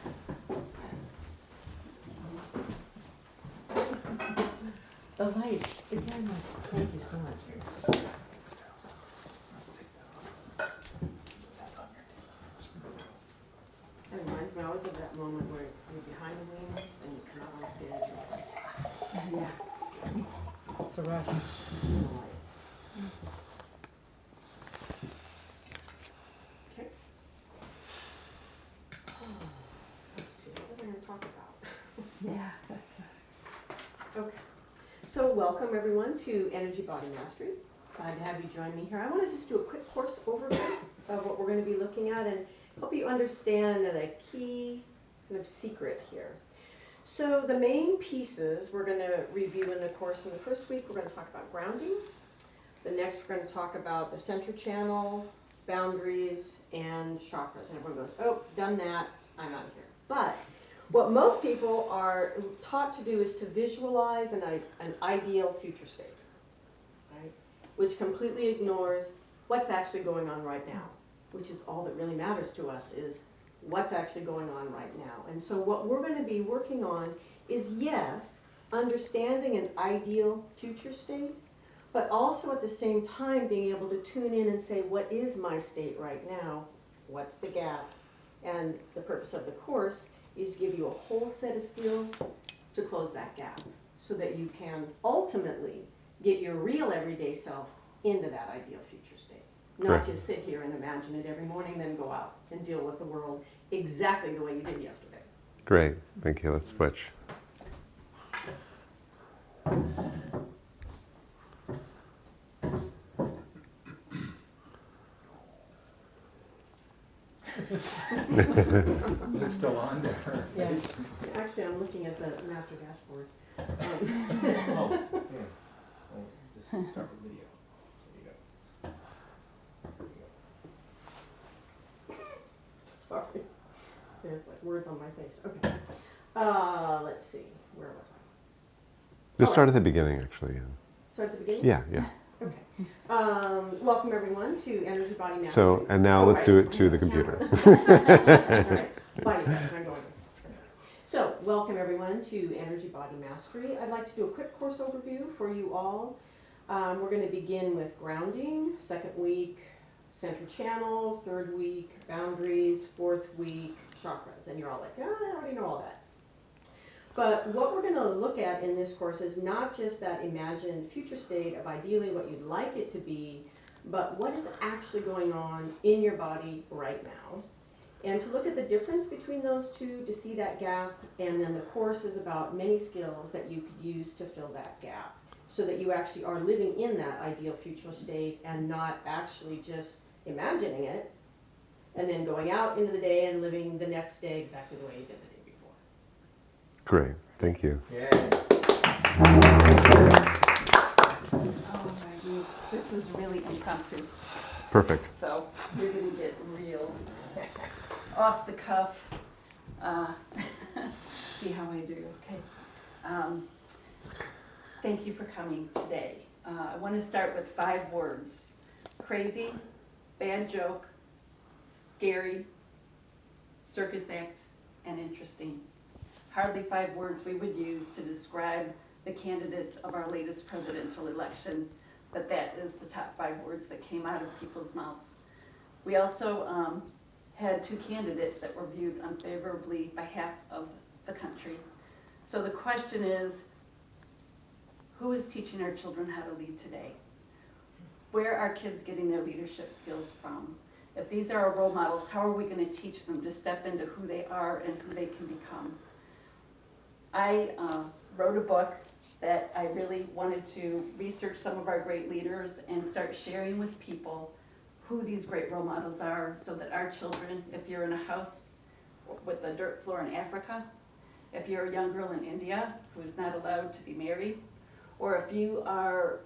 The lights, it's very nice. Thank you so much. It reminds me always of that moment where you're behind the wings and you come out on stage. Yeah. It's a rush. Okay. Let's see, what are we going to talk about? Yeah, that's. Okay. So welcome everyone to Energy Body Mastery. Glad to have you join me here. I want to just do a quick course overview of what we're going to be looking at and help you understand a key kind of secret here. So the main pieces we're going to review in the course in the first week, we're going to talk about grounding. The next we're going to talk about the center channel, boundaries, and chakras. And everyone goes, oh, done that, I'm out of here. But what most people are taught to do is to visualize an ideal future state, right? Which completely ignores what's actually going on right now, which is all that really matters to us, is what's actually going on right now. And so what we're going to be working on is, yes, understanding an ideal future state, but also at the same time being able to tune in and say, what is my state right now? What's the gap? And the purpose of the course is give you a whole set of skills to close that gap so that you can ultimately get your real everyday self into that ideal future state. Not Correct. just sit here and imagine it every morning, then go out and deal with the world exactly the way you did yesterday. Great. Thank you. Let's switch. Is it still on there? Yes. Actually, I'm looking at the master dashboard. Oh, here. Oh, just start with video. There you go. Sorry. There's like words on my face. Okay. Let's see. Where was I? Just start at the beginning, actually. Yeah. Start at the beginning? Yeah. Yeah. Okay. Welcome everyone to Energy Body Mastery. So, and now let's do it to the computer. All right. Bye, you guys. I'm going. So, welcome everyone to Energy Body Mastery. I'd like to do a quick course overview for you all. We're going to begin with grounding, second week, center channel, third week, boundaries, fourth week, chakras. And you're all like, oh, I already know all that. But what we're going to look at in this course is not just that imagined future state of ideally what you'd like it to be, but what is actually going on in your body right now. And to look at the difference between those two, to see that gap, and then the course is about many skills that you could use to fill that gap, so that you actually are living in that ideal future state and not actually just imagining it, and then going out into the day and living the next day exactly the way you did the day before. Great. Thank you. Yay. Oh, this is really impromptu, Perfect. so you're gonna get real off the cuff. See how I do, okay? Thank you for coming today. I want to start with 5 words: crazy, bad joke, scary, circus act, and interesting. Hardly 5 words we would use to describe the candidates of our latest presidential election, but that is the top 5 words that came out of people's mouths. We also had 2 candidates that were viewed unfavorably by half of the country. So the question is, who is teaching our children how to lead today? Where are kids getting their leadership skills from? If these are our role models, how are we going to teach them to step into who they are and who they can become? I wrote a book that I really wanted to research some of our great leaders and start sharing with people who these great role models are, so that our children, if you're in a house with a dirt floor in Africa, if you're a young girl in India who is not allowed to be married, or if you are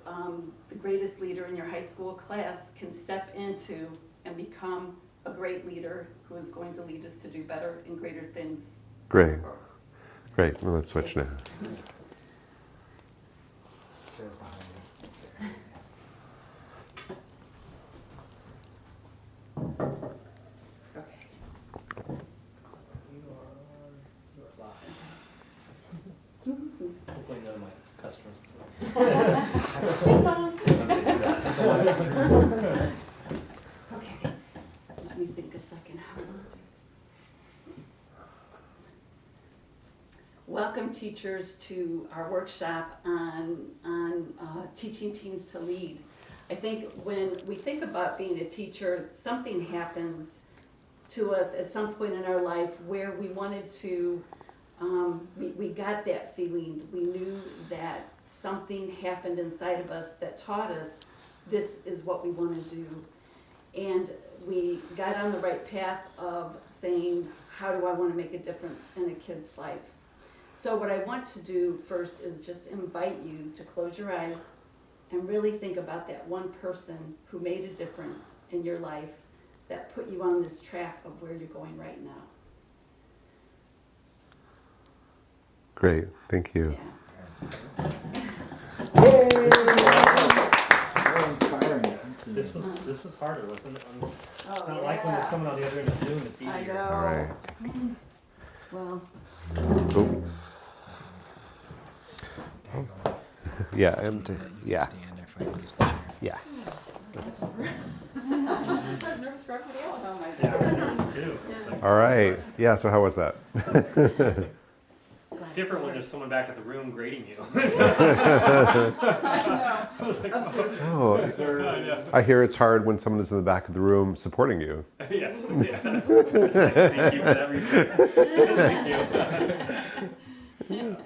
the greatest leader in your high school class, can step into and become a great leader who is going to lead us to do better and greater things. Great. Great. Well, let's switch now. Hopefully none of my customers. Okay, let me think a second. Welcome, teachers, to our workshop on teaching teens to lead. I think when we think about being a teacher, something happens to us at some point in our life where we wanted to, we got that feeling. We knew that something happened inside of us that taught us this is what we want to do. And we got on the right path of saying, how do I want to make a difference in a kid's life? So what I want to do first is just invite you to close your eyes and really think about that one person who made a difference in your life that put you on this track of where you're going right now. Great. Thank you. Yeah. Yay! Very inspiring. Thank you. This was harder, wasn't it? It's Oh, not like when there's someone on the other end of Zoom, it's easier. I know. All right. Well, Oh. Yeah. Empty. Yeah. Stand if I use the chair. Yeah. That's, I'm nervous for everybody else. oh my Yeah, God. there's 2. It's like- all right. Yeah. So how was that? It's different when there's someone back at the room grading you. Oh, I hear it's hard when someone is in the back of the room supporting you. Yes, yeah. Thank you for that reframe. Thank you.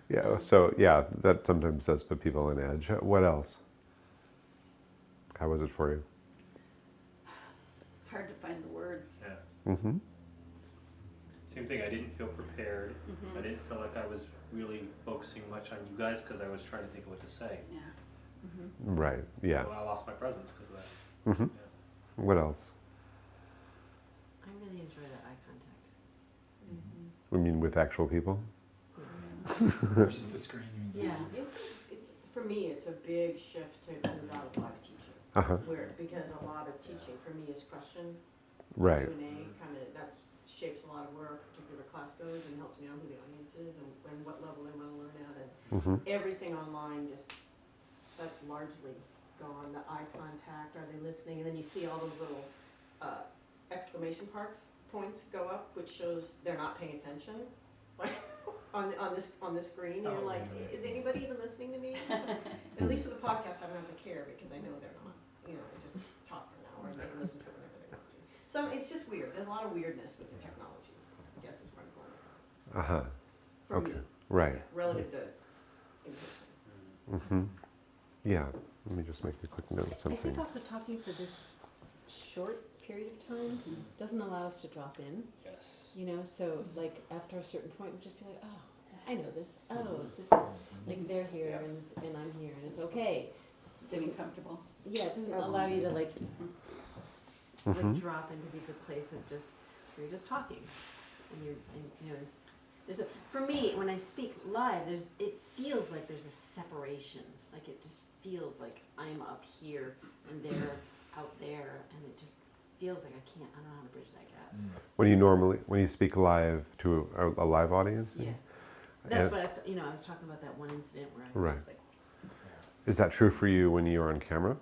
Yeah. So yeah, that sometimes does put people on edge. What else? How was it for you? Hard to find the words. Yeah. Mm-hmm. Same thing, I didn't feel prepared. I didn't feel like I was really focusing much on you guys because I was trying to think of what to say. Yeah. Right. Yeah. So I lost my presence because of that. Mm-hmm. Yeah. What else? I really enjoy that eye contact. I mean, with actual people. Versus the screen. Yeah. It's for me, it's a big shift to move out of live teaching, Uh-huh. because a lot of teaching for me is question, Right. Q&A, kind of shapes a lot of where a particular class goes and helps me know who the audience is and what level they want to learn at, and Mm-hmm. everything online just, that's largely gone. The eye contact, are they listening? And then you see all those little exclamation points go up, which shows they're not paying attention. Like on the screen, and you're like, is anybody even listening to me? And at least with the podcast, I don't have to care because I know they're not. You know, they just talk for an hour and they can listen to it whenever they want to. So it's just weird. There's a lot of weirdness with the technology, I guess is where I'm going with that. Uh-huh. For Okay. me, Right. relative to in person. Mm-hmm. Yeah. Let me just make a quick note of I something. think also talking for this short period of time doesn't allow us to drop in, Yes. you know, so like after a certain point, we just be like, oh, I know this. Oh, this is, like, they're here and I'm here, and it's okay. Getting comfortable. Yeah, it doesn't allow you to, like, Mhm. drop into the good place of just, where you're just talking. And you know, there's a, for me, when I speak live, it feels like there's a separation. Like, it just feels like I'm up here and they're out there, and it just feels like I don't know how to bridge that gap. When you speak live to a live audience? Yeah. That's And- what I was talking about that one incident where I was Right. just like, Is that true for you when you're on camera?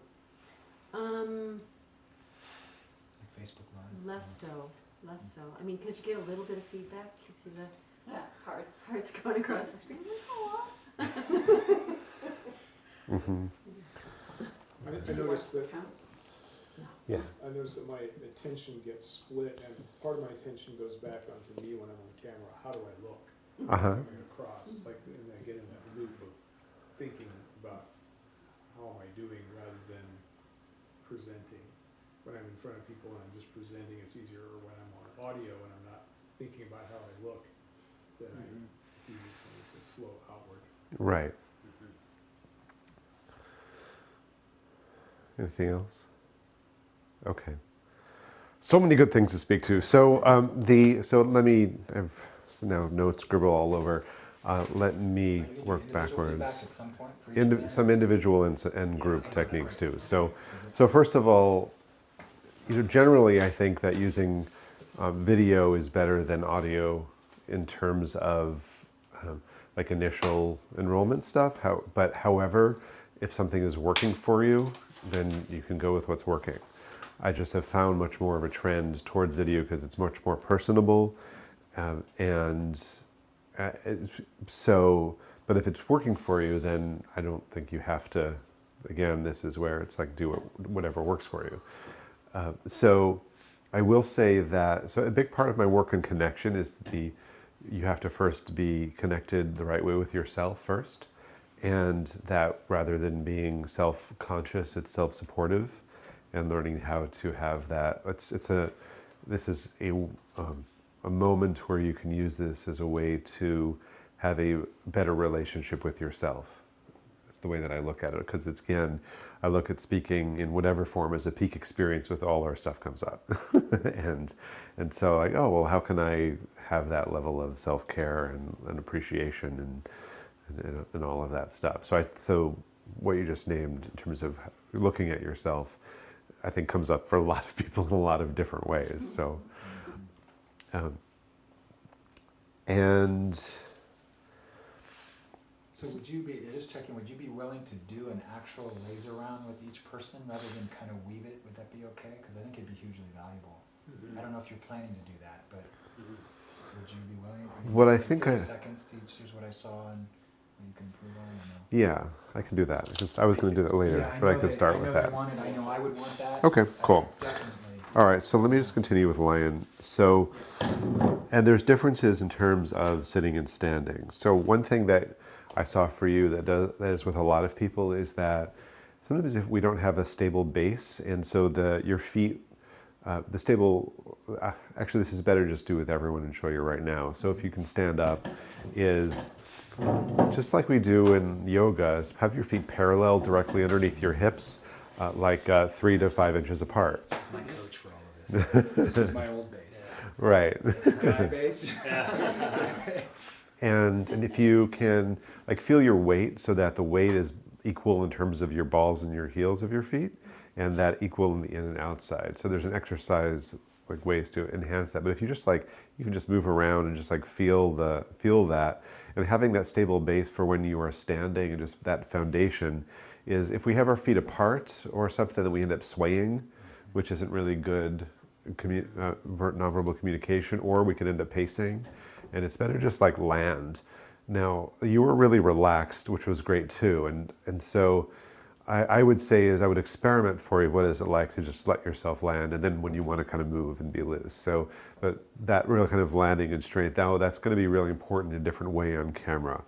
Like Facebook Live. less so. I mean, because you get a little bit of feedback. You see the Yeah, hearts. hearts going across the screen. I'm like, "Aw." Mm-hmm. I noticed that, Yeah. I noticed that my attention gets split, and part of my attention goes back onto me when I'm on camera. How do I look Uh-huh. coming across? It's like, and I get in that loop of thinking about how am I doing rather than presenting. When I'm in front of people and I'm just presenting, it's easier. Or when I'm on audio and I'm not thinking about how I look, then it's easy for me to flow outward. Right. Anything else? Okay. So many good things to speak to. So let me. I've now notes scribble all over. Let me Are you gonna do work individual feedback backwards. at some point for each band? Some individual and group techniques too. So first of all, generally I think that using video is better than audio in terms of like initial enrollment stuff. But however, if something is working for you, then you can go with what's working. I just have found much more of a trend toward video because it's much more personable, but if it's working for you, then I don't think you have to. Again, this is where it's like do whatever works for you. So I will say that a big part of my work on connection is you have to first be connected the right way with yourself first, and that rather than being self-conscious, it's self-supportive, and learning how to have that. This is a moment where you can use this as a way to have a better relationship with yourself. The way that I look at it, because it's, again, I look at speaking in whatever form as a peak experience with all our stuff comes up. and so like, oh, well, how can I have that level of self-care and appreciation and all of that stuff. So what you just named in terms of looking at yourself, I think comes up for a lot of people in a lot of different ways. So, So would you be, just checking, would you be willing to do an actual laser round with each person rather than kind of weave it? Would that be okay? Because I think it'd be hugely valuable. I don't know if you're planning to do that, but would you be willing? What I think 30 seconds to each, here's what I saw and you can improve on, yeah, I can do that. I was going to do that later, Yeah, but I can start with that. I know I would want that. Okay, cool. Definitely. All right, so let me just continue with Lion. So, and there's differences in terms of sitting and standing. So one thing that I saw for you that is with a lot of people is that sometimes if we don't have a stable base, and so your feet, the stable, actually this is better just do with everyone and show you right now. So if you can stand up, is just like we do in yoga, is have your feet parallel directly underneath your hips, like 3 to 5 inches apart. That's my coach for all of this. This was my old base. Right. Guy base. And if you can like feel your weight so that the weight is equal in terms of your balls and your heels of your feet, and that equal in the in and outside. So there's an exercise like ways to enhance that. But if you just like you can just move around and just like feel that, and having that stable base for when you are standing, and just that foundation is if we have our feet apart or something that we end up swaying, which isn't really good nonverbal communication, or we could end up pacing, and it's better just like land. Now, you were really relaxed, which was great too, and so I would say is I would experiment for you, what is it like to just let yourself land, and then when you want to kind of move and be loose. So, but that real kind of landing and strength, now that's going to be really important in a different way on camera.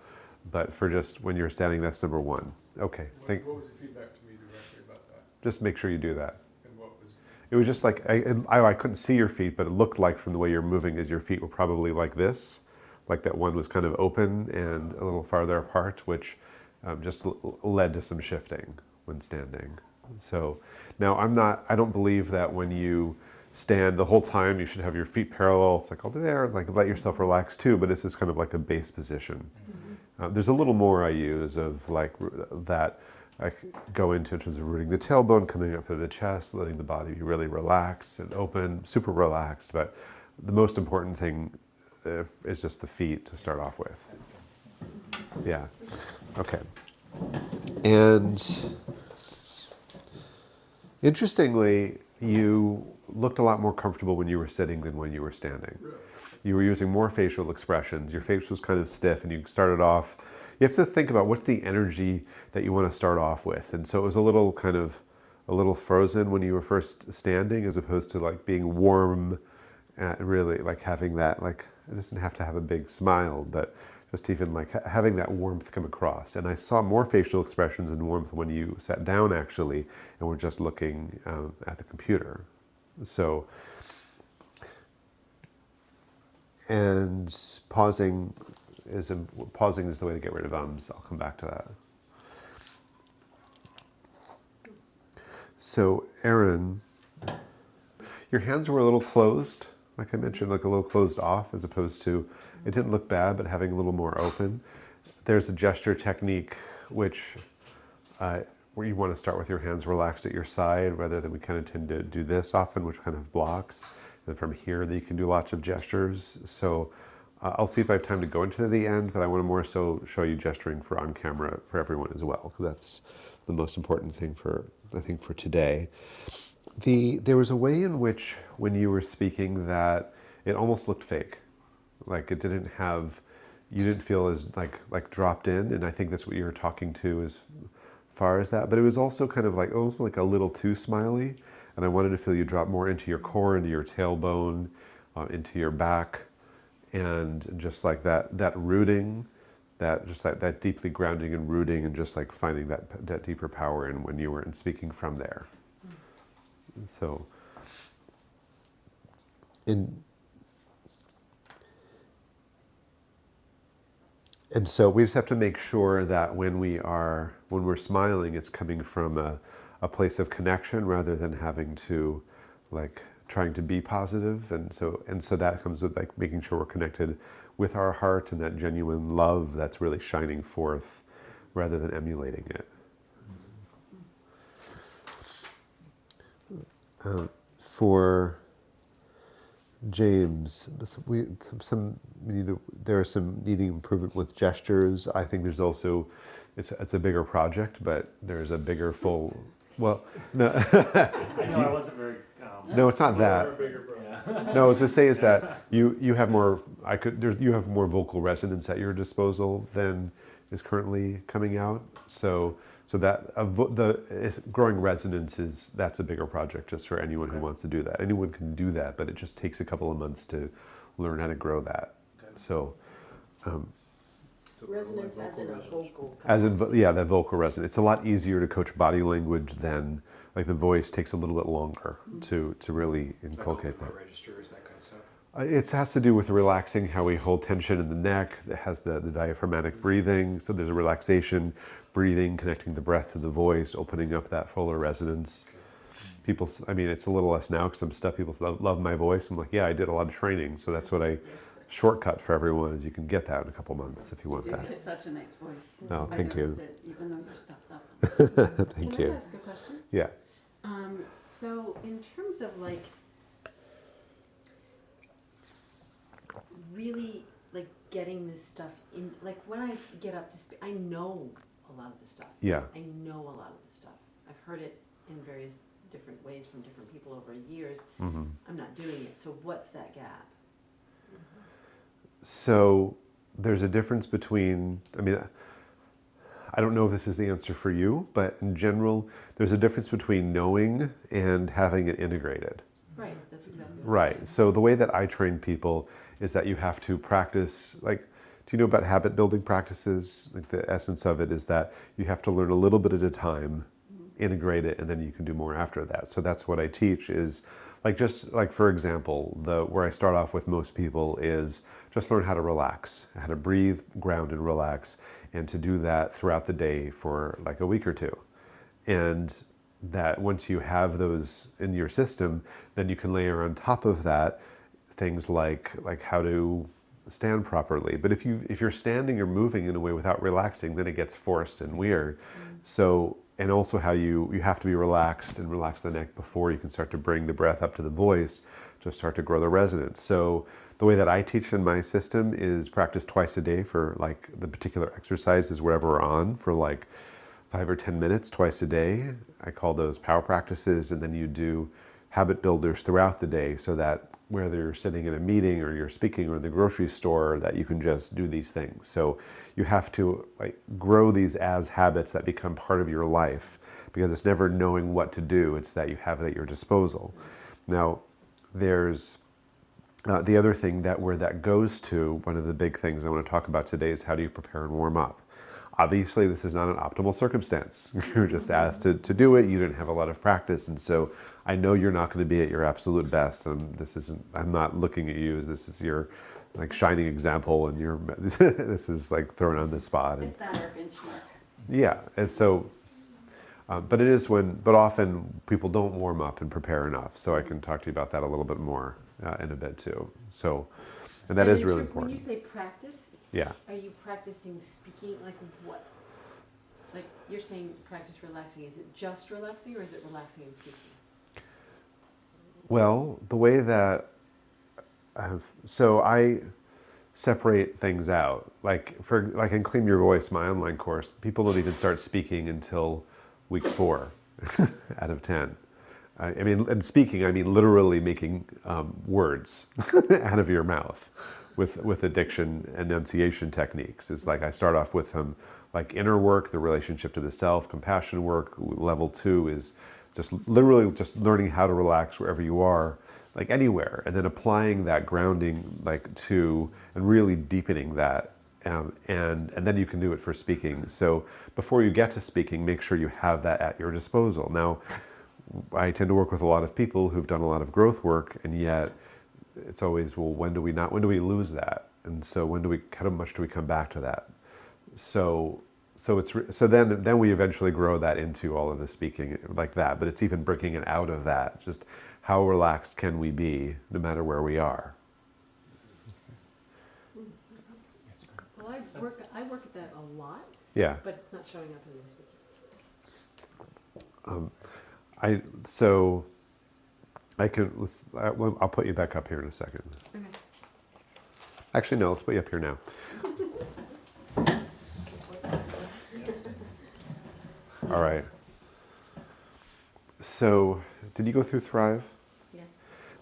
But for just when you're standing, that's number one. Okay. What was the feedback to me directly about that? Just make sure you do that. And what was? It was just like, I couldn't see your feet, but it looked like from the way you're moving is your feet were probably like this, like that one was kind of open and a little farther apart, which just led to some shifting when standing. So now I don't believe that when you stand the whole time you should have your feet parallel. It's like, oh, there, like let yourself relax too, but this is kind of like a base position. There's a little more I use of like that I go into in terms of rooting the tailbone, coming up to the chest, letting the body be really relaxed and open, super relaxed. But the most important thing is just the feet to start off with. Yeah. Okay. And interestingly, you looked a lot more comfortable when you were sitting than when you were standing. You were using more facial expressions. Your face was kind of stiff, and you started off. You have to think about what's the energy that you want to start off with. And so it was a little frozen when you were first standing, as opposed to like being warm, really like having that, like, it doesn't have to have a big smile, but just even like having that warmth come across. And I saw more facial expressions and warmth when you sat down, actually, and were just looking at the computer. So, and pausing is the way to get rid of ums. I'll come back to that. So, Aaron, your hands were a little closed, like I mentioned, like a little closed off, as opposed to, it didn't look bad, but having a little more open. There's a gesture technique which where you want to start with your hands relaxed at your side, rather than we kind of tend to do this often, which kind of blocks. And from here, you can do lots of gestures. So I'll see if I have time to go into the end, but I want to more so show you gesturing for on camera for everyone as well, because that's the most important thing I think for today. There was a way in which, when you were speaking, that it almost looked fake. Like it didn't have, you didn't feel as like dropped in, and I think that's what you were talking to as far as that. But it was also kind of like almost like a little too smiley, and I wanted to feel you drop more into your core, into your tailbone, into your back, and just like that rooting, that deeply grounding and rooting, and just like finding that deeper power in when you were speaking from there. So, and so we just have to make sure that when we're smiling, it's coming from a place of connection rather than having to, like, trying to be positive. And so that comes with like making sure we're connected with our heart and that genuine love that's really shining forth rather than emulating it. For James, there are some needing improvement with gestures. I think there's also, it's a bigger project, but there's a bigger full. Well, no. I know I wasn't very. No, it's not that. Yeah. No, what I was to say is that you have more. You have more vocal resonance at your disposal than is currently coming out. So that growing resonance that's a bigger project just for anyone who wants to do that. Anyone can do that, but it just takes a couple of months to learn how to grow that. So Resonance as in a vocal. that vocal resonance. It's a lot easier to coach body language than, like, the voice takes a little bit longer to really inculcate that. Registers, that kind of stuff. It has to do with relaxing how we hold tension in the neck. It has the diaphragmatic breathing. So there's a relaxation, breathing, connecting the breath to the voice, opening up that fuller resonance. People, I mean, it's a little less now because some stuff people love my voice. I'm like, yeah, I did a lot of training. So that's what I shortcut for everyone is you can get that in a couple months if you want You that. have such a nice voice. Oh, I thank you. noticed it, even though you're stuffed up. Thank Can you. I ask a question? Yeah. So in terms of like really like getting this stuff in, like when I get up to speak, I know a lot of the stuff. Yeah. I know a lot of the stuff. I've heard it in various different ways from different people over years. Mm-hmm. I'm not doing it. So what's that gap? So there's a difference between, I mean, I don't know if this is the answer for you, but in general, there's a difference between knowing and having it integrated. Right, that's exactly what I'm Right. saying. So the way that I train people is that you have to practice, like, do you know about habit building practices? Like, the essence of it is that you have to learn a little bit at a time, integrate it, and then you can do more after that. So that's what I teach is, like just like for example, where I start off with most people is just learn how to relax, how to breathe, ground, and relax, and to do that throughout the day for like a week or two. And that once you have those in your system, then you can layer on top of that things like how to stand properly. But if you're standing or moving in a way without relaxing, then it gets forced and weird. So, and also how you have to be relaxed and relax the neck before you can start to bring the breath up to the voice to start to grow the resonance. So the way that I teach in my system is practice twice a day for like the particular exercises wherever we're on for like 5 or 10 minutes twice a day. I call those power practices, and then you do habit builders throughout the day so that whether you're sitting in a meeting or you're speaking or in the grocery store, that you can just do these things. So you have to like grow these as habits that become part of your life, because it's never knowing what to do, it's that you have it at your disposal. Now, there's the other thing that where that goes to, one of the big things I want to talk about today is how do you prepare and warm up. Obviously, this is not an optimal circumstance. You were just asked to do it. You didn't have a lot of practice. And so I know you're not going to be at your absolute best. I'm not looking at you as this is your like shining example and this is like thrown on the spot. It's not our benchmark. Yeah. And so, but often people don't warm up and prepare enough. So I can talk to you about that a little bit more in a bit too. So, and that is really important. When you say practice, yeah. are you practicing speaking? Like what? Like you're saying practice relaxing. Is it just relaxing or is it relaxing and speaking? Well, the way that, so I separate things out. Like in Clean Your Voice, my online course, people don't even start speaking until week 4 out of 10. I mean, and speaking, I mean literally making words out of your mouth with addiction enunciation techniques. It's like I start off with like inner work, the relationship to the self, compassion work. Level 2 is just literally just learning how to relax wherever you are, like anywhere, and then applying that grounding like to, and really deepening that. And then you can do it for speaking. So before you get to speaking, make sure you have that at your disposal. Now, I tend to work with a lot of people who've done a lot of growth work, and yet it's always, well, when do we lose that? And so how much do we come back to that? So then we eventually grow that into all of the speaking like that, but it's even breaking it out of that. Just how relaxed can we be no matter where we are? Well, I work at that a lot. Yeah. But it's not showing up in my speaking. I'll put you back up here in a second. Okay. Actually, no, let's put you up here now. All right. So, did you go through Thrive? Yeah.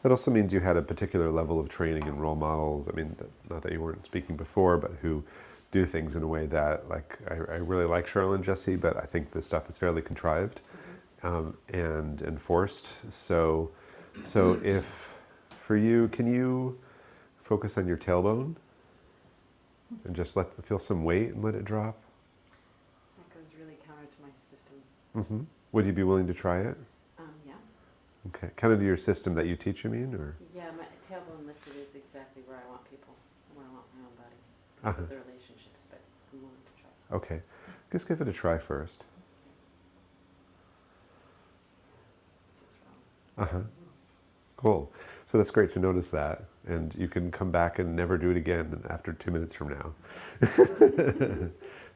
That also means you had a particular level of training and role models. I mean, not that you weren't speaking before, but who do things in a way that, like, I really like Cheryl and Jesse, but I think this stuff is fairly contrived and enforced. So if, for you, can you focus on your tailbone and just feel some weight and let it drop? That goes really counter to my system. Mm-hmm. Would you be willing to try it? Yeah. Okay. Kind of to your system that you teach, you mean, or? Yeah, my tailbone lifted is exactly where I want people, where I want my own body. Because of the relationships, but I'm willing to try. Okay. Just give it a try first. Feels wrong. Cool. So that's great to notice that. And you can come back and never do it again after 2 minutes from now.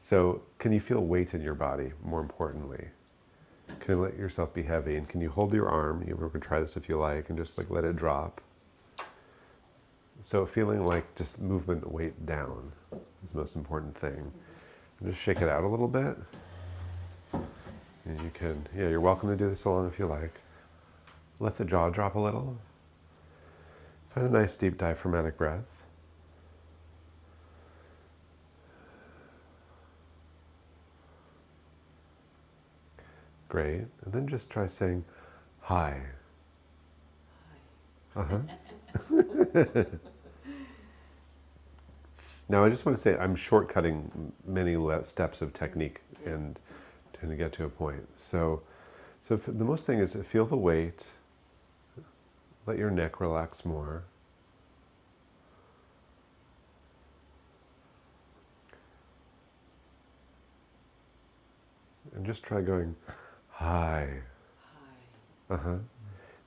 So can you feel weight in your body, more importantly? Can you let yourself be heavy? And can you hold your arm? You can try this if you like, and just like let it drop. So feeling like just movement weight down is the most important thing. And just shake it out a little bit. And you can, you're welcome to do this along if you like. Let the jaw drop a little. Find a nice deep diaphragmatic breath. Great. And then just try saying, hi. Now I just want to say I'm shortcutting many steps of technique and trying to get to a point. So the most thing is feel the weight. Let your neck relax more. And just try going, hi. Hi. Uh-huh.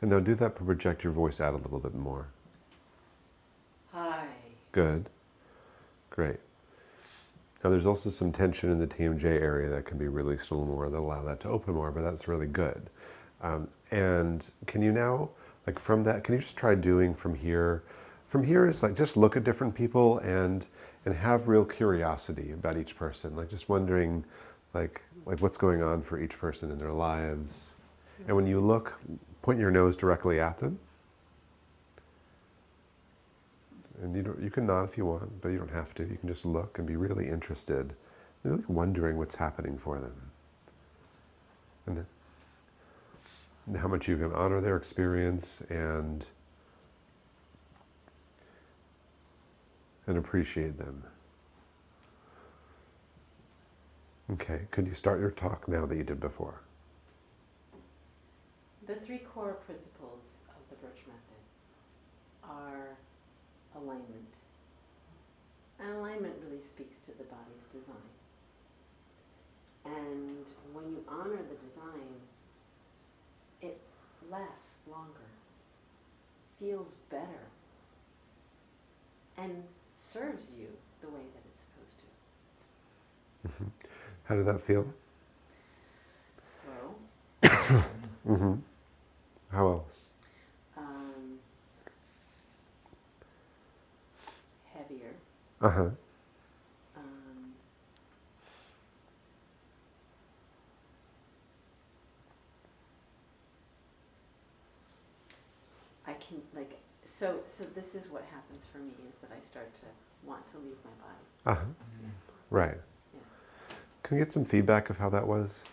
And now do that, but project your voice out a little bit more. Hi. Good. Great. Now there's also some tension in the TMJ area that can be released a little more, that allow that to open more, but that's really good. And can you now, like from that, can you just try doing from here? From here is like just look at different people and have real curiosity about each person, like just wondering like what's going on for each person in their lives. And when you look, point your nose directly at them. And you can nod if you want, but you don't have to. You can just look and be really interested, really wondering what's happening for them. And how much you can honor their experience and appreciate them. Okay, could you start your talk now that you did before? The 3 core principles of the Birch Method are alignment. And alignment really speaks to the body's design. And when you honor the design, it lasts longer, feels better, and serves you the way that it's supposed to. How did that feel? Slow. Mm-hmm. How else? Heavier. Uh-huh. I can, like, so this is what happens for me, is that I start to want to leave my body. Uh-huh. Right. Yeah. Can we get some feedback of how that was?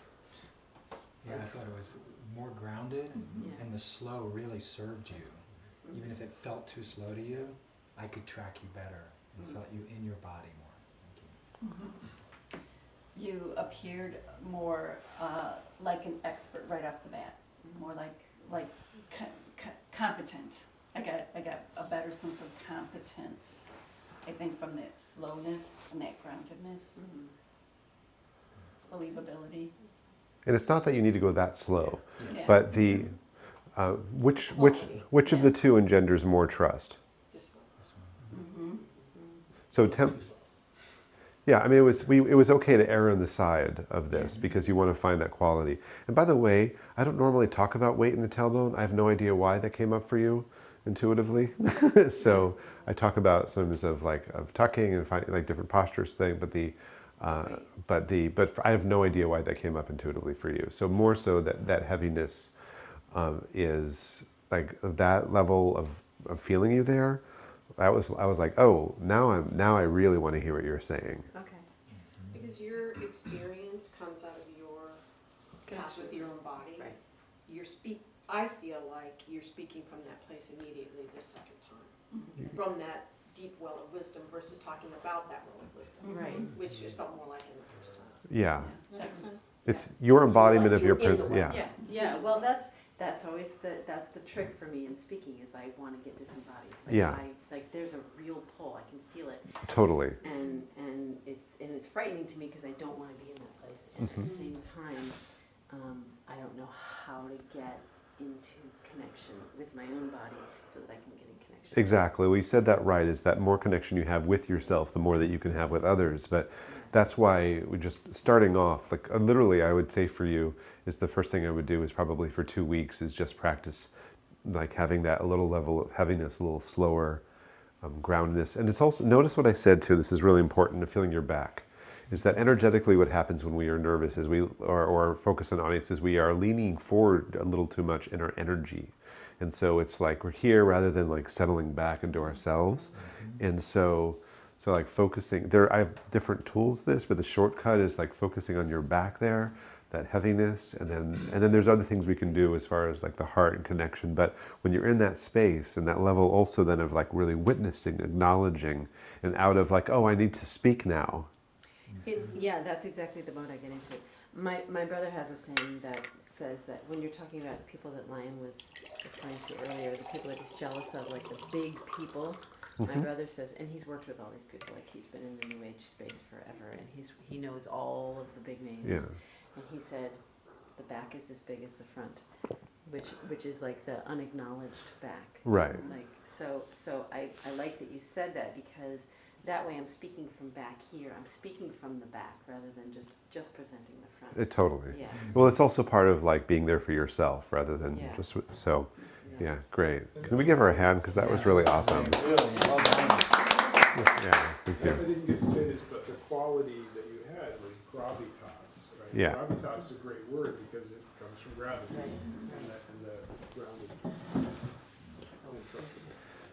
Yeah, I thought it was more grounded, Yeah. and the slow really served you. Even if it felt too slow to you, I could track you better and felt you in your body more. Thank you. You appeared more like an expert right off the bat, more like competent. I got a better sense of competence, I think, from that slowness and that groundedness, believability. And it's not that you need to go that slow, Yeah. but the which of the two engenders more trust? This one. This one. So yeah, I mean, it was okay to err on the side of this because you want to find that quality. And by the way, I don't normally talk about weight in the tailbone. I have no idea why that came up for you intuitively. So I talk about some of tucking and finding like different postures thing, but I have no idea why that came up intuitively for you. So more so that heaviness is like that level of feeling you there. I was like, oh, now I really want to hear what you're saying. Okay. Because your experience comes out of your path with your own body. Right. I feel like you're speaking from that place immediately the second time. From that deep well of wisdom versus talking about that well of wisdom. Right. Which just felt more like in the first time. Yeah, That makes sense? it's your embodiment of your You were in the yeah. Yeah, yeah, well, that's always that's the trick for me in speaking, is I want to get disembodied. Like Yeah. there's a real pull, I can feel it. Totally. And it's frightening to me because I don't want to be in that place. And at the same time, I don't know how to get into connection with my own body so that I can get in connection. Exactly. Well, you said that right, is that more connection you have with yourself, the more that you can have with others. But that's why we just starting off, like literally I would say for you, is the first thing I would do is probably for 2 weeks is just practice like having that a little level of heaviness, a little slower groundedness. And it's also, notice what I said too, this is really important, to feeling your back. Is that energetically what happens when we are nervous is or focus on audience is we are leaning forward a little too much in our energy. And so it's like we're here rather than like settling back into ourselves. And so like focusing, I have different tools this, but the shortcut is like focusing on your back there, that heaviness, and then there's other things we can do as far as like the heart and connection. But when you're in that space and that level also then of like really witnessing, acknowledging, and out of like, oh, I need to speak now. Yeah, that's exactly the mode I get into. My brother has a saying that says that when you're talking about the people that Lion was referring to earlier, the people that he's jealous of, like the big people. My brother says, and he's worked with all these people, like he's been in the New Age space forever, and he knows all of the big names. Yeah. And he said, the back is as big as the front, which is like the unacknowledged back. Right. Like so I like that you said that, because that way I'm speaking from back here. I'm speaking from the back rather than just presenting the front. Totally. Yeah. Well, it's also part of like being there for yourself rather than Yeah. just so. Yeah, great. Can we give her a hand, because that was really awesome. Really, well done. Yeah, thank I you. didn't get to say this, but the quality that you had was gravitas, right? Yeah. Gravitas is a great word because it comes from gravity, and the grounded.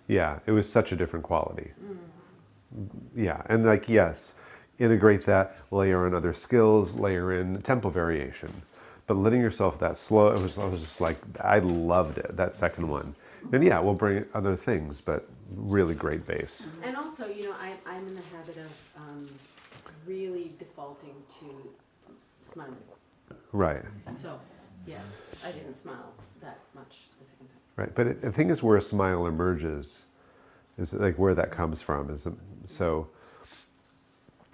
Yeah, it was such a different quality. Yeah, and like, yes, integrate that, layer in other skills, layer in tempo variation. But letting yourself that slow, I was just like, I loved it, that second one. And yeah, we'll bring other things, but really great bass. And also, I'm in the habit of really defaulting to smiling. Right, So, yeah, I didn't smile that much the second time. right. But the thing is where a smile emerges, is like where that comes from. So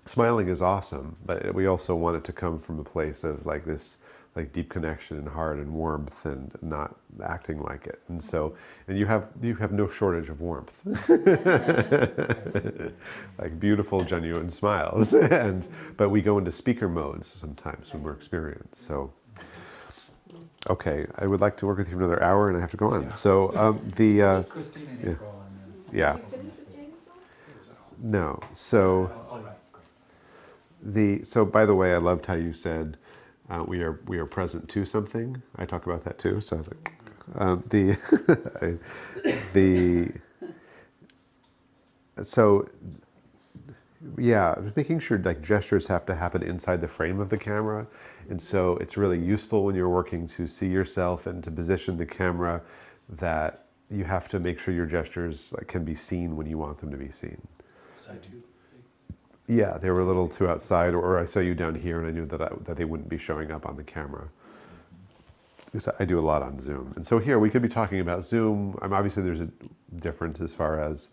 smiling is awesome, but we also want it to come from a place of like this, like deep connection and heart and warmth, and not acting like it. And so, and you have no shortage of warmth, like beautiful, genuine smiles. But we go into speaker modes sometimes when we're experienced. So, okay, I would like to work with you for another hour, and I have to go on. Yeah. So Christine and yeah. April and then. yeah, You finished with James though? no. So Oh, right, great. so by the way, I loved how you said we are present to something. I talk about that too. So I was like, so yeah, making sure like gestures have to happen inside the frame of the camera, and so it's really useful when you're working to see yourself and to position the camera, that you have to make sure your gestures can be seen when you want them to be seen. Side two. Yeah, they were a little too outside, or I saw you down here and I knew that they wouldn't be showing up on the camera. Because I do a lot on Zoom. And so here we could be talking about Zoom. Obviously there's a difference as far as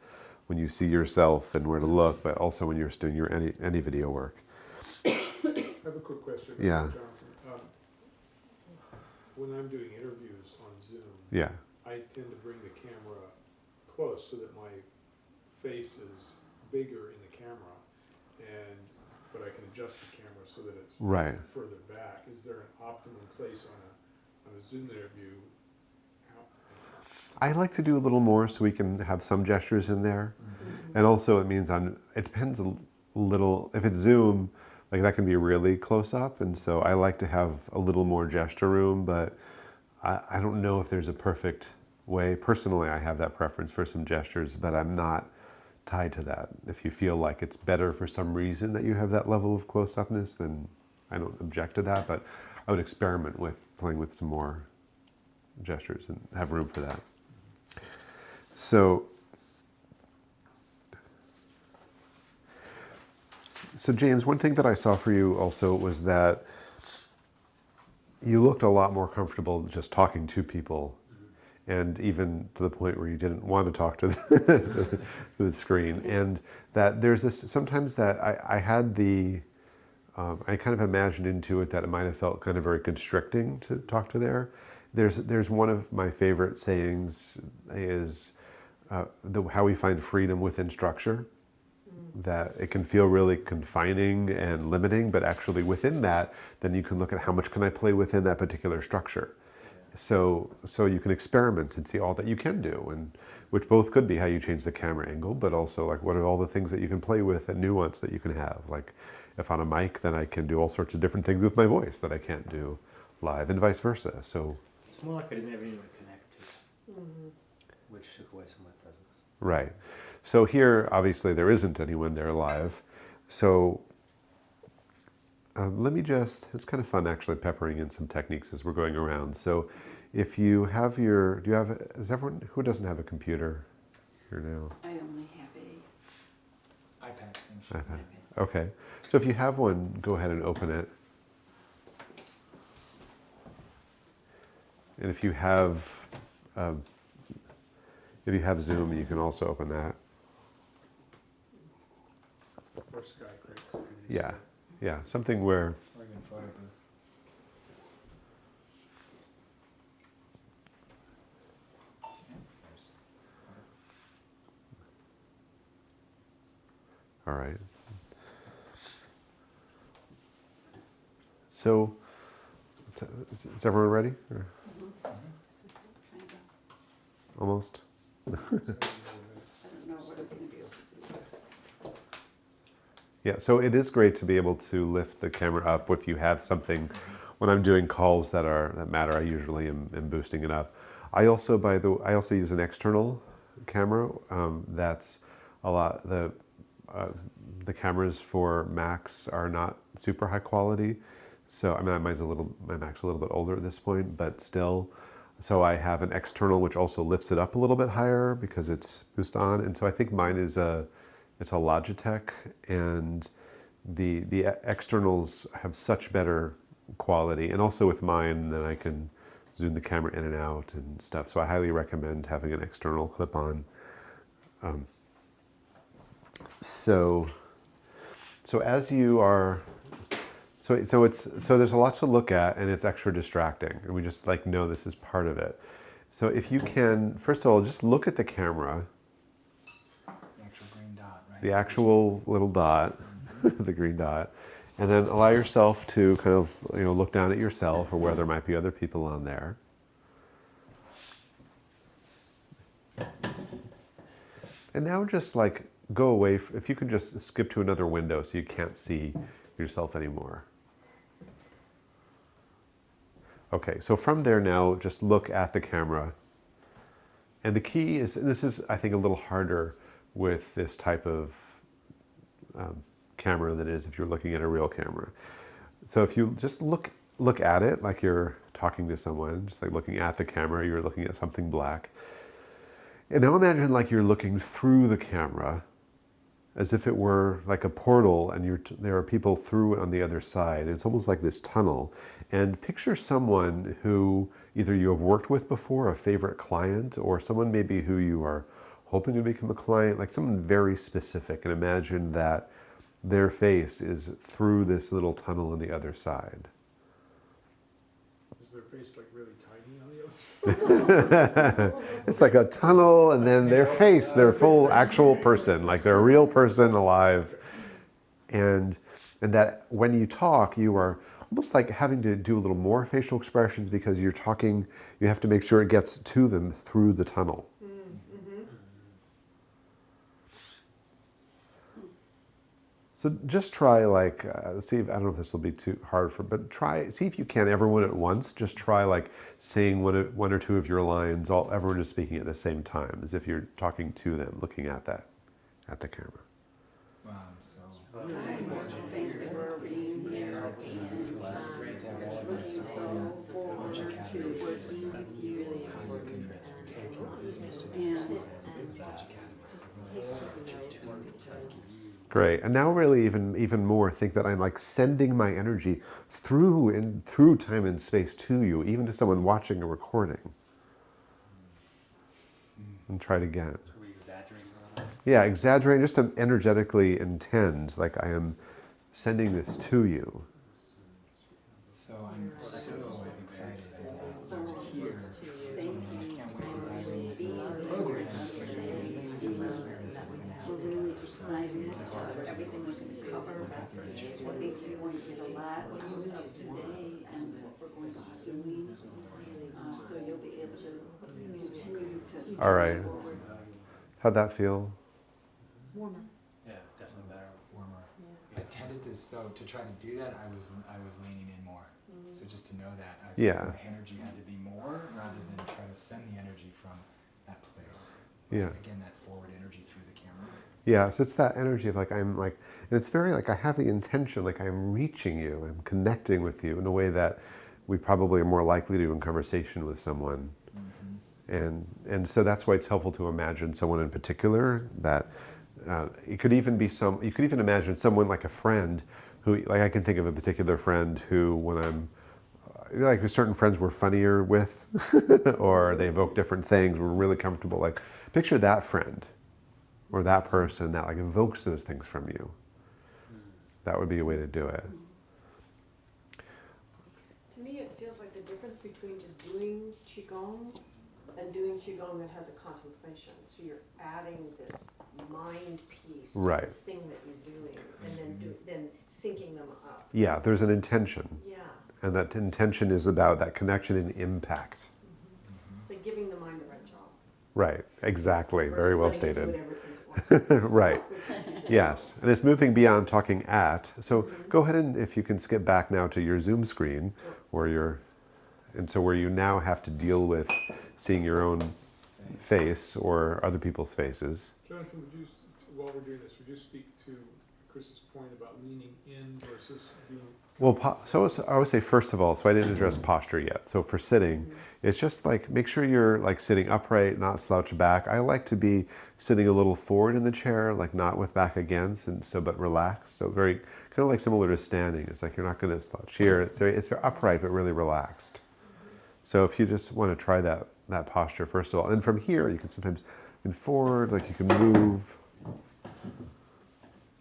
when you see yourself and where to look, but also when you're doing your any video work. I have a quick question. Yeah. Jonathan. When I'm doing interviews on Zoom, Yeah, I tend to bring the camera close so that my face is bigger in the camera, but I can adjust the camera so that it's right. further back. Is there an optimum place on a Zoom interview? I like to do a little more so we can have some gestures in there. And also it means it depends a little, if it's Zoom, like that can be really close up. And so I like to have a little more gesture room, but I don't know if there's a perfect way. Personally, I have that preference for some gestures, but I'm not tied to that. If you feel like it's better for some reason that you have that level of close-upness, then I don't object to that, but I would experiment with playing with some more gestures and have room for that. So James, one thing that I saw for you also was that you looked a lot more comfortable just talking to people, and even to the point where you didn't want to talk to the screen. And that there's this, sometimes that I had I kind of imagined into it that it might have felt kind of very constricting to talk to there. There's one of my favorite sayings is how we find freedom within structure. That it can feel really confining and limiting, but actually within that, then you can look at how much can I play within that particular structure. So you can experiment and see all that you can do, and which both could be how you change the camera angle, but also like what are all the things that you can play with and nuance that you can have. Like if on a mic, then I can do all sorts of different things with my voice that I can't do live, and vice versa. So It's more like I didn't have anyone to connect to, which took away some of my presence. right. So here, obviously, there isn't anyone there live. So let me just, it's kind of fun actually peppering in some techniques as we're going around. So if you have is everyone, who doesn't have a computer here now? I only have a iPad thing. iPad. iPad. Okay. So if you have one, go ahead and open it. And if you have Zoom, you can also open that. Or Skype. Yeah. Yeah. Something where. Or even photo booth. All right. So, is everyone ready? Or almost? I don't know what I'm gonna be able to do. Yeah, so it is great to be able to lift the camera up if you have something. When I'm doing calls that matter, I usually am boosting it up. I also use an external camera. That's a lot. The cameras for Macs are not super high quality, so I mean my Mac's a little bit older at this point, but still. So I have an external which also lifts it up a little bit higher because it's boost on, and so I think mine is it's a Logitech, and the externals have such better quality, and also with mine then I can zoom the camera in and out and stuff. So I highly recommend having an external clip-on. So as you are, so there's a lot to look at, and it's extra distracting, and we just like know this is part of it. So if you can, first of all, just look at the camera. The actual green dot, right? The actual little dot, the green dot, and then allow yourself to kind of look down at yourself or where there might be other people on there. And now just like go away, if you could just skip to another window so you can't see yourself anymore. Okay, so from there now, just look at the camera. And the key is, and this is I think a little harder with this type of camera than it is if you're looking at a real camera. So if you just look at it like you're talking to someone, just like looking at the camera, you're looking at something black. And now imagine like you're looking through the camera as if it were like a portal, and there are people through it on the other side. It's almost like this tunnel. And picture someone who either you have worked with before, a favorite client, or someone maybe who you are hoping to become a client, like someone very specific, and imagine that their face is through this little tunnel on the other side. Is their face like really tiny on the other side? It's like a tunnel, and then their face, their full actual person, like they're a real person alive. And that when you talk, you are almost like having to do a little more facial expressions because you're talking, you have to make sure it gets to them through the tunnel. So just try like, see if, I don't know if this will be too hard but see if you can, everyone at once, just try like saying one or two of your lines, everyone is speaking at the same time, as if you're talking to them, looking at the camera. Wow, so Thanks for being here, and great to have all of looking us so forward to working with you, take your business to the and next level. Take certain notes because Great, and now really even more think that I'm like sending my energy through time and space to you, even to someone watching a recording. And try it again. Are we exaggerating on that? Yeah, exaggerate, just to energetically intend, like I am sending this to you. So I'm so excited so about here. thank you. I can't wait to dive into Being the here program. today, we're really excited about everything we're going to cover. I think you're going to get a lot out of today and what we're going to be doing. So you'll be able to continue to All right. forward. How'd that feel? warmer. Yeah, definitely better. Warmer. I tended to try to do that. I was leaning in more. So just to know that, Yeah. my energy had to be more rather than try to send the energy from that place. Yeah. Again, that forward energy through the camera. Yeah, so it's that energy of like, I'm like, and it's very like, I have the intention, like I'm reaching you, I'm connecting with you in a way that we probably are more likely to in conversation with someone. And so that's why it's helpful to imagine someone in particular that it could even be you could even imagine someone like a friend who, like I can think of a particular friend who, when I'm, like certain friends we're funnier with, or they evoke different things, we're really comfortable. Like, picture that friend, or that person that like evokes those things from you. That would be a way to do it. To me, it feels like the difference between just doing Qigong and doing Qigong that has a contemplation. So you're adding this mind piece to Right. the thing that you're doing, and then syncing them up. Yeah, there's an intention. Yeah, And that intention is about that connection and impact. it's like giving the mind the right job. Right, exactly. Very well versus letting it do stated. whatever it thinks it wants. Right. Yes. And it's moving beyond talking at. So go ahead and, if you can skip back now to your Zoom screen, where where you now have to deal with seeing your own face or other people's faces. Jonathan, would you, while we're doing this, would you speak to Chris's point about leaning in versus being? Well, I would say, first of all, so I didn't address posture yet. So for sitting, it's just like, make sure you're like sitting upright, not slouched back. I like to be sitting a little forward in the chair, like not with back against, and so, but relaxed. So very, kind of like similar to standing. It's like you're not going to slouch here. It's very upright, but really relaxed. So if you just want to try that posture, first of all, and from here, you can sometimes in forward, like you can move.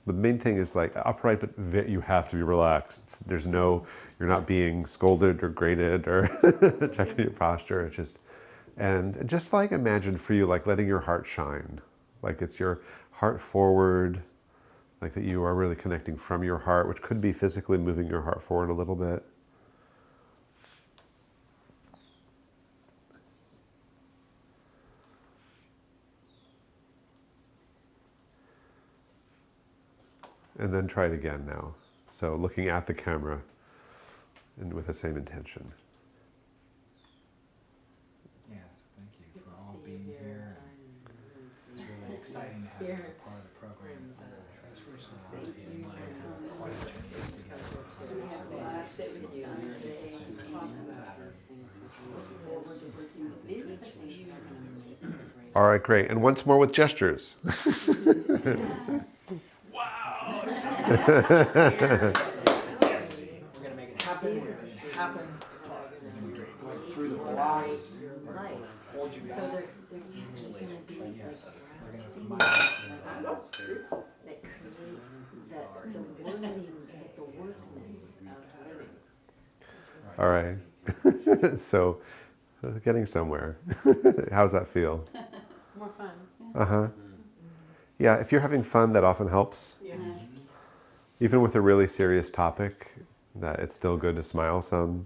But the main thing is like upright, but you have to be relaxed. You're not being scolded or graded or checking your posture. It's just, and just like imagine for you, like letting your heart shine. Like it's your heart forward, like that you are really connecting from your heart, which could be physically moving your heart forward a little bit. And then try it again now. So looking at the camera and with the same intention. Yes, thank It's you good for to all see you being here. here. It's really exciting to have you as a part of the program. Thanks for Thank Thank you. you. Quite a journey together. We have sit with you today and talk about these things. Looking forward to working with you. Things you're gonna make. All right, great. And once more with gestures. Yes, yes. We're gonna make it happen. We're gonna make it happen. We're gonna go through the blocks. We're gonna hold you So back. they're usually gonna be But like yes, we're gonna things remind that create the worthiness of living. All right. So getting somewhere. How's that feel? More fun. Uh-huh. Yeah, if you're having fun, that often helps. Yeah. Even with a really serious topic, that it's still good to smile some.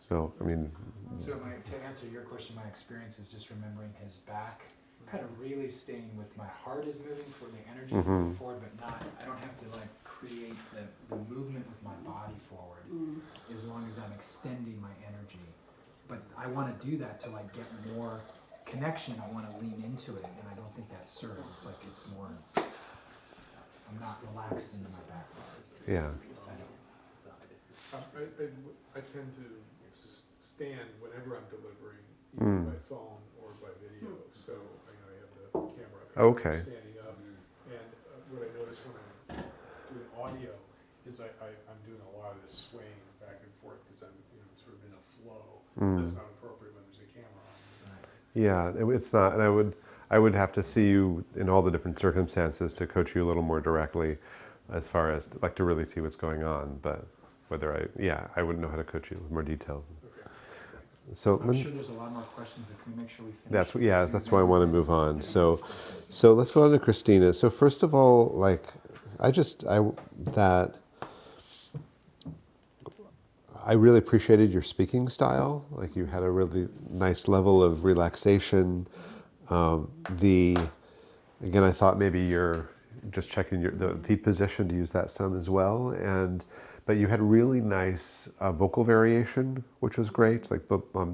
So, I mean, So to answer your question, my experience is just remembering his back, kind of really staying with my heart is moving forward, the energy is moving forward, but I don't have to like create the movement with my body forward, as long as I'm extending my energy. But I want to do that to like get more connection. I want to lean into it, and I don't think that serves. It's like it's more, I'm not relaxed into my back. yeah. I tend to stand whenever I'm delivering, either by phone or by video. So I have the camera up, Okay. standing up, and what I notice when I'm doing audio is I'm doing a lot of this swaying back and forth because I'm sort of in a flow. That's not appropriate when there's a camera on. Yeah, it's not, and I would have to see you in all the different circumstances to coach you a little more directly, as far as like to really see what's going on. But whether I wouldn't know how to coach you with more detail. So I'm sure there's a lot more questions, but can we make sure we finish? that's why I want to move on. So let's go on to Christina. So first of all, like I really appreciated your speaking style. Like you had a really nice level of relaxation. Again, I thought maybe you're just checking the feet position to use that some as well. But you had really nice vocal variation, which was great, like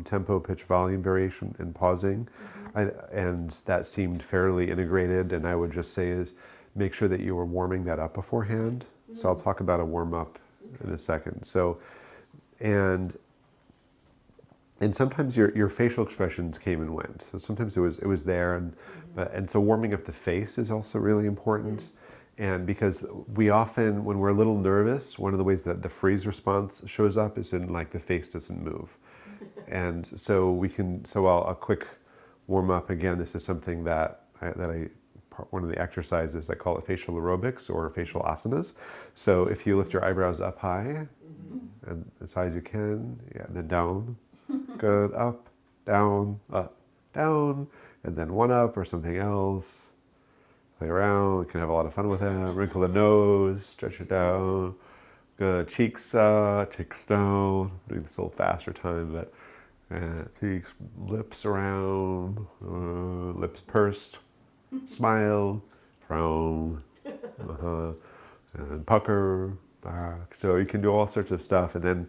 tempo, pitch, volume variation, and pausing. And that seemed fairly integrated. And I would just say is make sure that you were warming that up beforehand. So I'll talk about a warm up in a second. So, and and sometimes your facial expressions came and went. So sometimes it was there, and so warming up the face is also really important. And because we often, when we're a little nervous, one of the ways that the freeze response shows up is in like the face doesn't move. And so a quick warm up, again, this is something that one of the exercises, I call it facial aerobics or facial asanas. So if you lift your eyebrows up high, and as high as you can, and then down, good, up, down, and then one up or something else. Play around, you can have a lot of fun with it. Wrinkle the nose, stretch it down. Good, cheeks down. Doing this a little faster time, but cheeks, lips around, lips pursed, smile, frown, and pucker, back. So you can do all sorts of stuff, and then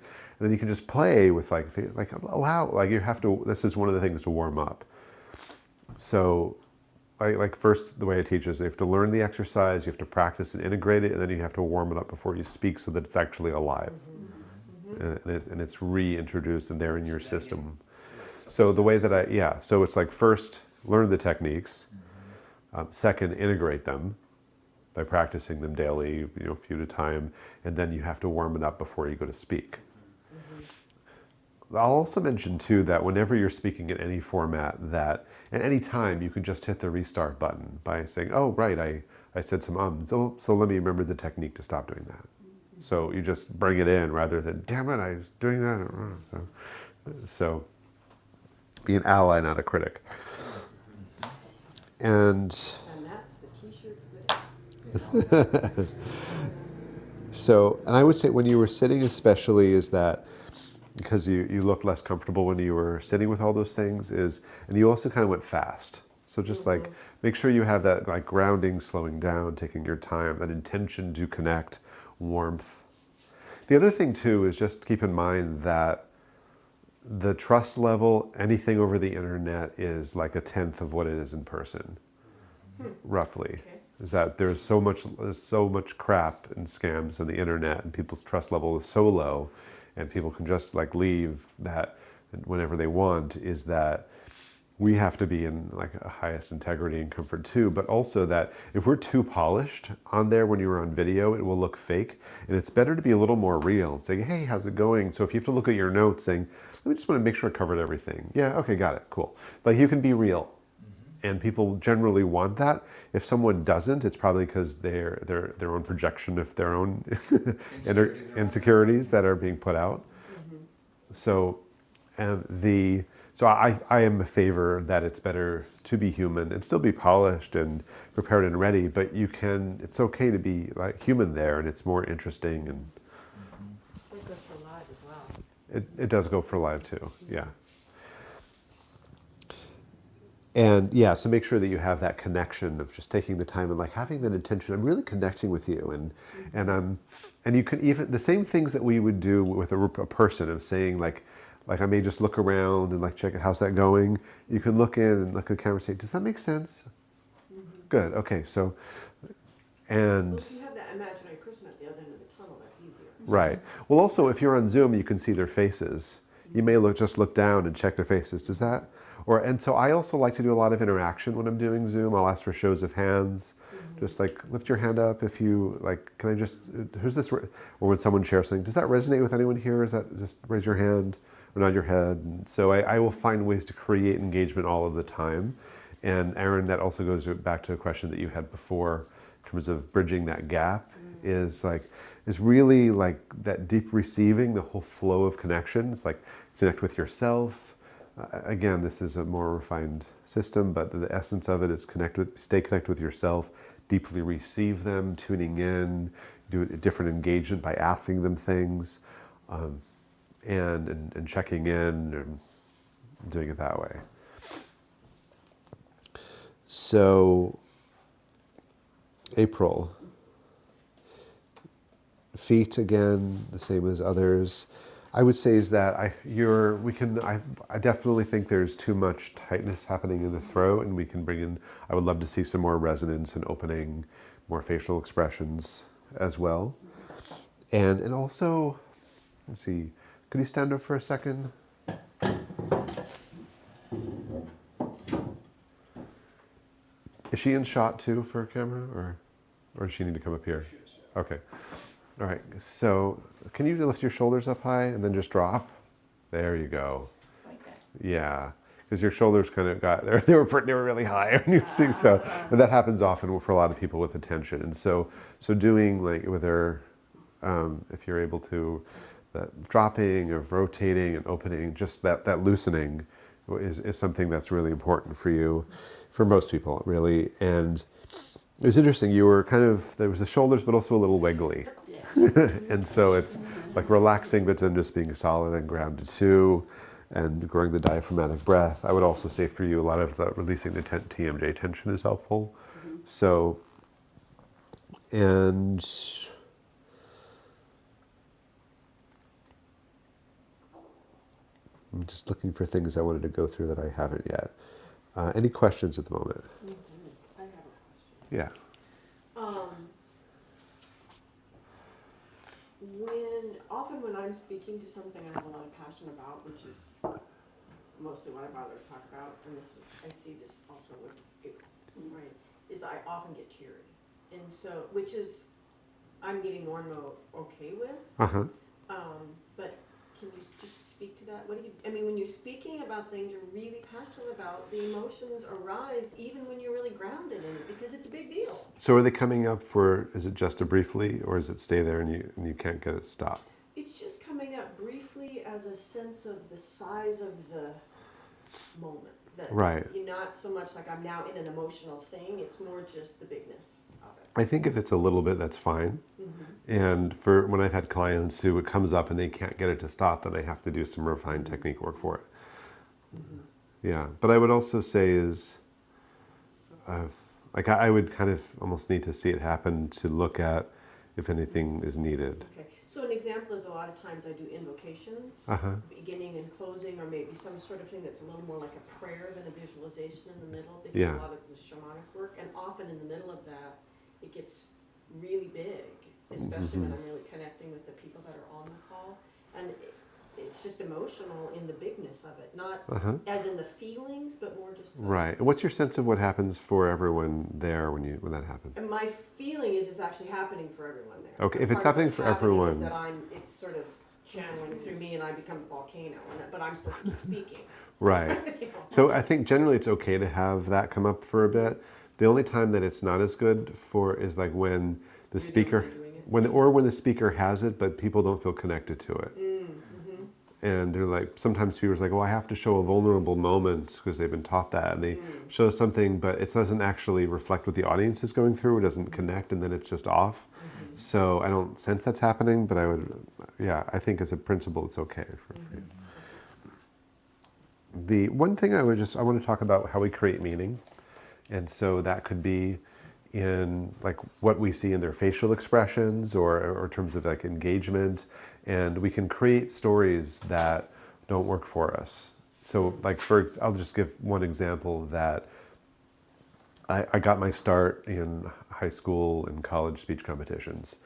you can just play with like you have to. This is one of the things to warm up. So. Like first, the way I teach is you have to learn the exercise, you have to practice and integrate it, and then you have to warm it up before you speak so that it's actually alive. And it's reintroduced and there in your system. So the way that so it's like first, learn the techniques. Second, integrate them by practicing them daily, a few at a time, and then you have to warm it up before you go to speak. I'll also mention too that whenever you're speaking in any format, that at any time you can just hit the restart button by saying, oh right, I said some so let me remember the technique to stop doing that. So you just bring it in rather than, damn it, I was doing that. So be an ally, not a critic. And that's the t-shirt for the day. so, and I would say when you were sitting especially is that, because you looked less comfortable when you were sitting with all those things, and you also kind of went fast. So just like, make sure you have that like grounding, slowing down, taking your time, that intention to connect, warmth. The other thing too is just keep in mind that the trust level, anything over the internet is like 1/10 of what it is in person, roughly. Okay. Is that there's so much crap and scams on the internet, and people's trust level is so low, and people can just like leave that whenever they want, is that we have to be in like a highest integrity and comfort too, but also that if we're too polished on there when you're on video, it will look fake, and it's better to be a little more real and say, hey, how's it going? So if you have to look at your notes saying, let me just want to make sure I covered everything. Yeah, okay, got it, cool. Like you can be real. And people generally want that. If someone doesn't, it's probably because their own projection of their own insecurities that are being put out. So, I am a favor that it's better to be human and still be polished and prepared and ready. But it's okay to be like human there, and it's more interesting. And It goes for live as well. it does go for live too. Yeah. And so make sure that you have that connection of just taking the time and like having that intention. I'm really connecting with you, and you can even the same things that we would do with a person of saying like I may just look around and like check it, how's that going? You can look in and look at the camera and say, does that make sense? Good. Okay. So, and Well, if you have that imaginary person at the other end of the tunnel, that's easier. right. Well, also if you're on Zoom, you can see their faces. You may just look down and check their faces. Does that? And so I also like to do a lot of interaction when I'm doing Zoom. I'll ask for shows of hands. Just like lift your hand up if you like, can I just, who's this? Or when someone shares something, does that resonate with anyone here? Is that just raise your hand or nod your head? And so I will find ways to create engagement all of the time. And Aaron, that also goes back to a question that you had before in terms of bridging that gap is really like that deep receiving, the whole flow of connection. It's like connect with yourself. Again, this is a more refined system, but the essence of it is stay connected with yourself, deeply receive them, tuning in, do a different engagement by asking them things, and checking in and doing it that way. So, April. Feet again, the same as others. I would say is that I definitely think there's too much tightness happening in the throat, and we can bring in, I would love to see some more resonance and opening, more facial expressions as well. And also, let's see, could you stand up for a second? Is she in shot too for camera, or does she need to come up here? Okay. All right. So can you lift your shoulders up high and then just drop? There you go. Like that. Yeah. Because your shoulders kind of got they were really high when you think so, and that happens often for a lot of people with attention. And so doing like with her, if you're able to, that dropping of rotating and opening, just that loosening is something that's really important for you, for most people really. And it was interesting. You were kind of, there was the shoulders, but also a little wiggly, and so it's like relaxing, but then just being solid and grounded too. And growing the diaphragmatic breath. I would also say for you, a lot of the releasing the TMJ tension is helpful. So, and I'm just looking for things I wanted to go through that I haven't yet. Any questions at the moment? I have a question. Yeah. Often when I'm speaking to something I have a lot of passion about, which is mostly what I bother to talk about, and I see this also with it, right, is I often get teary. And so, which is, I'm getting more and more okay with. Uh-huh. But can you just speak to that? When you're speaking about things you're really passionate about, the emotions arise even when you're really grounded in it, because it's a big deal. So are they coming up for, is it just a briefly, or does it stay there and you can't get it stopped? It's just coming up briefly as a sense of the size of the moment. That Right. You're not so much like I'm now in an emotional thing, it's more just the bigness of it. I think if it's a little bit, that's fine. And for when I've had clients who it comes up and they can't get it to stop, then I have to do some refined technique work for it. Yeah, but I would also say is, like I would kind of almost need to see it happen to look at if anything is needed. Okay, so an example is a lot of times I do invocations, beginning and closing, or maybe some sort of thing that's a little more like a prayer than a visualization in the middle, because Yeah. a lot of this shamanic work, and often in the middle of that, it gets really big, especially when I'm really connecting with the people that are on the call, and it's just emotional in the bigness of it, not as in the feelings, but more just the, Right. And what's your sense of what happens for everyone there when that happens? and my feeling is it's actually happening for everyone there. Okay, And if it's part of happening what's for happening is everyone- that it's sort of channeling through me and I become a volcano, but I'm supposed to keep speaking. Right. You know? So I think generally it's okay to have that come up for a bit. The only time that it's not as good for is like when the speaker, when the speaker has it, but people don't feel connected to it. And they're like, sometimes people are like, oh, I have to show a vulnerable moment because they've been taught that. And they show something, but it doesn't actually reflect what the audience is going through. It doesn't connect, and then it's just off. So I don't sense that's happening, but I think as a principle, it's okay for you. The one thing I want to talk about how we create meaning. And so that could be in like what we see in their facial expressions or in terms of like engagement. And we can create stories that don't work for us. So like I'll just give one example that I got my start in high school and college speech competitions.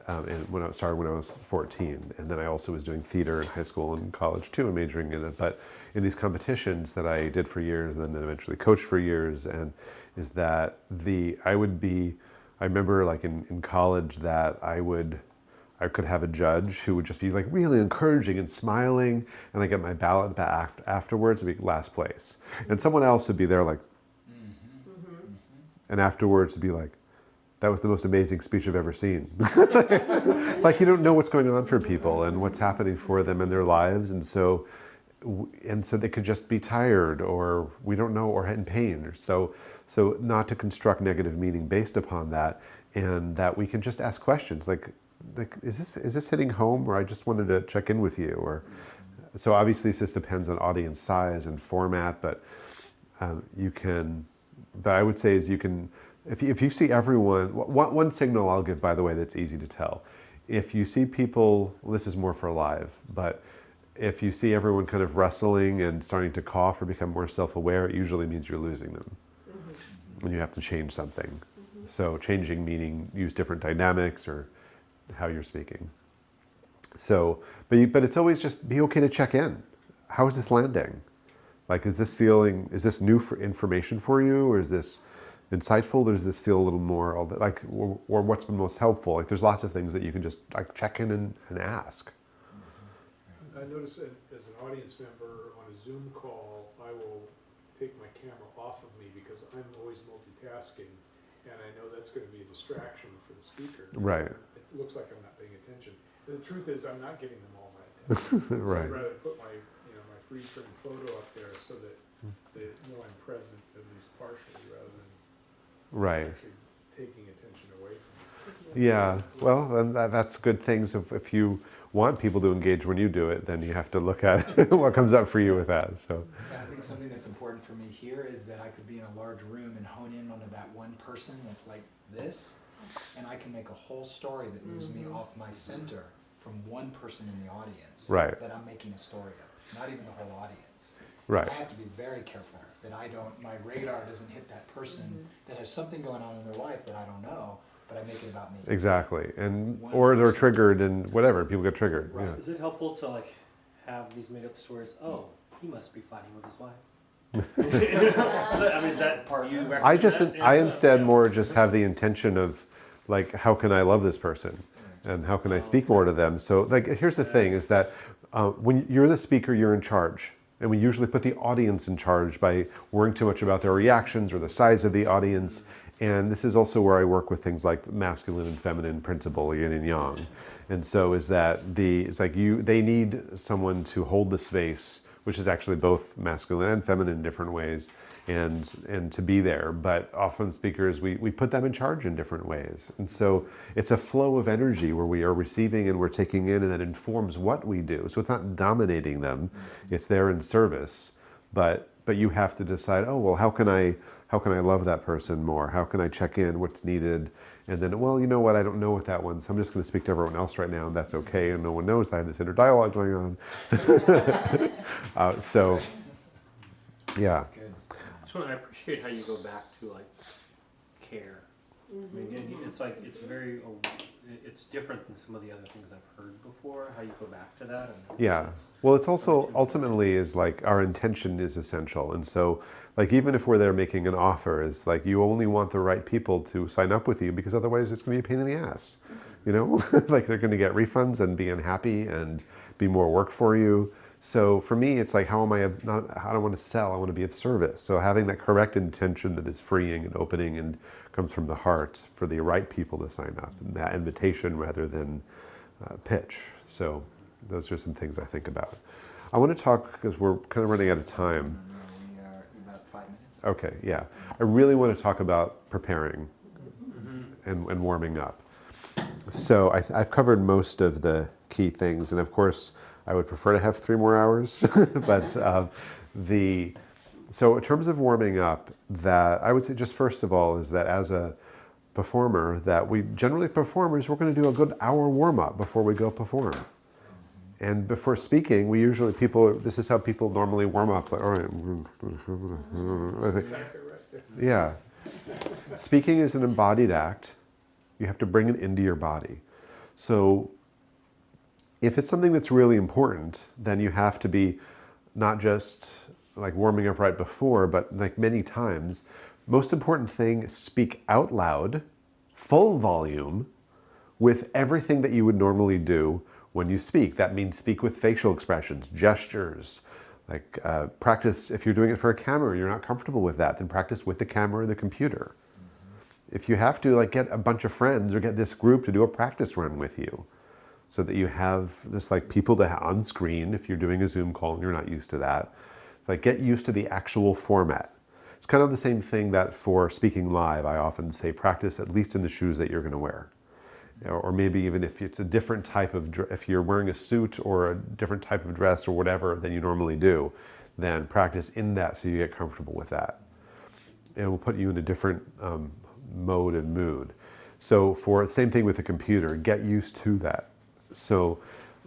And when I was 14, and then I also was doing theater in high school and college too, and majoring in it. But in these competitions that I did for years, and then eventually coached for years, and is that I remember like in college that I could have a judge who would just be like really encouraging and smiling, and I get my ballot back afterwards, it'd be last place, and someone else would be there like, and afterwards it'd be like, that was the most amazing speech I've ever seen. Like you don't know what's going on for people and what's happening for them in their lives. And so they could just be tired, or we don't know, or in pain. Or so not to construct negative meaning based upon that, and that we can just ask questions like is this hitting home, or I just wanted to check in with you, or so obviously this depends on audience size and format, but I would say is you can, if you see everyone, one signal I'll give, by the way, that's easy to tell. If you see people, this is more for live, but if you see everyone kind of wrestling and starting to cough or become more self-aware, it usually means you're losing them. And you have to change something. So changing meaning, use different dynamics or how you're speaking. So, but it's always just be okay to check in. How is this landing? Like, is this new information for you, or is this insightful? Does this feel a little more like, or what's been most helpful? Like there's lots of things that you can just like check in and ask. I notice that as an audience member on a Zoom call, I will take my camera off of me because I'm always multitasking, and I know that's going to be a distraction for the speaker. Right. It looks like I'm not paying attention. The truth is, I'm not giving them all my attention. Right. I'd rather put my, my freeze frame photo up there so that they know I'm present at least partially, rather than Right. actually taking attention away from me. Yeah. Well, then that's good things. If you want people to engage when you do it, then you have to look at what comes up for you with that. So. Yeah, I think something that's important for me here is that I could be in a large room and hone in on that one person that's like this, and I can make a whole story that moves me off my center from one person in the audience. Right. That I'm making a story of, not even the whole audience. Right. I have to be very careful that my radar doesn't hit that person that has something going on in their life that I don't know, but I make it about me. Exactly. Or they're triggered and whatever, people get triggered. Right. Yeah. Is it helpful to like have these made up stories? Oh, he must be fighting with his wife. I mean, is that part you recommend? I instead more just have the intention of like, how can I love this person? And how can I speak more to them? So like, here's the thing is that when you're the speaker, you're in charge. And we usually put the audience in charge by worrying too much about their reactions or the size of the audience. And this is also where I work with things like masculine and feminine principle, yin and yang. And so they need someone to hold the space, which is actually both masculine and feminine in different ways, and to be there. But often speakers, we put them in charge in different ways. And so it's a flow of energy where we are receiving and we're taking in, and that informs what we do. So it's not dominating them, it's there in service. But you have to decide, oh, well, how can I love that person more? How can I check in what's needed? And then, well, you know what, I don't know what that one, so I'm just going to speak to everyone else right now, and that's okay, and no one knows I have this inner dialogue going on. Yeah. That's good. I appreciate how you go back to like care. I mean, it's different than some of the other things I've heard before, how you go back to that. Yeah. Well, it's also ultimately is like our intention is essential. And so like, even if we're there making an offer, is like, you only want the right people to sign up with you, because otherwise it's going to be a pain in the ass, like they're going to get refunds and be unhappy and be more work for you. So for me, it's like, how am I I don't want to sell, I want to be of service. So having that correct intention that is freeing and opening and comes from the heart for the right people to sign up, and that invitation rather than pitch. So those are some things I think about. I want to talk, because we're kind of running out of time. We are about 5 minutes. Okay, yeah. I really want to talk about preparing and warming up. So I've covered most of the key things, and of course, I would prefer to have 3 more hours, but so in terms of warming up, that I would say just first of all is that as a performer, that we're going to do a good hour warm up before we go perform. And before speaking, this is how people normally warm up. Like, all right. Yeah. Speaking is an embodied act. You have to bring it into your body. So if it's something that's really important, then you have to be not just like warming up right before, but like many times. Most important thing, speak out loud, full volume, with everything that you would normally do when you speak. That means speak with facial expressions, gestures, like practice. If you're doing it for a camera, you're not comfortable with that, then practice with the camera or the computer. If you have to like get a bunch of friends or get this group to do a practice run with you, so that you have just like people on screen, if you're doing a Zoom call and you're not used to that, like get used to the actual format. It's kind of the same thing that for speaking live, I often say practice at least in the shoes that you're going to wear. Or maybe even if it's a different type of, if you're wearing a suit or a different type of dress or whatever than you normally do, then practice in that so you get comfortable with that. It will put you in a different mode and mood. So for the same thing with the computer, get used to that. So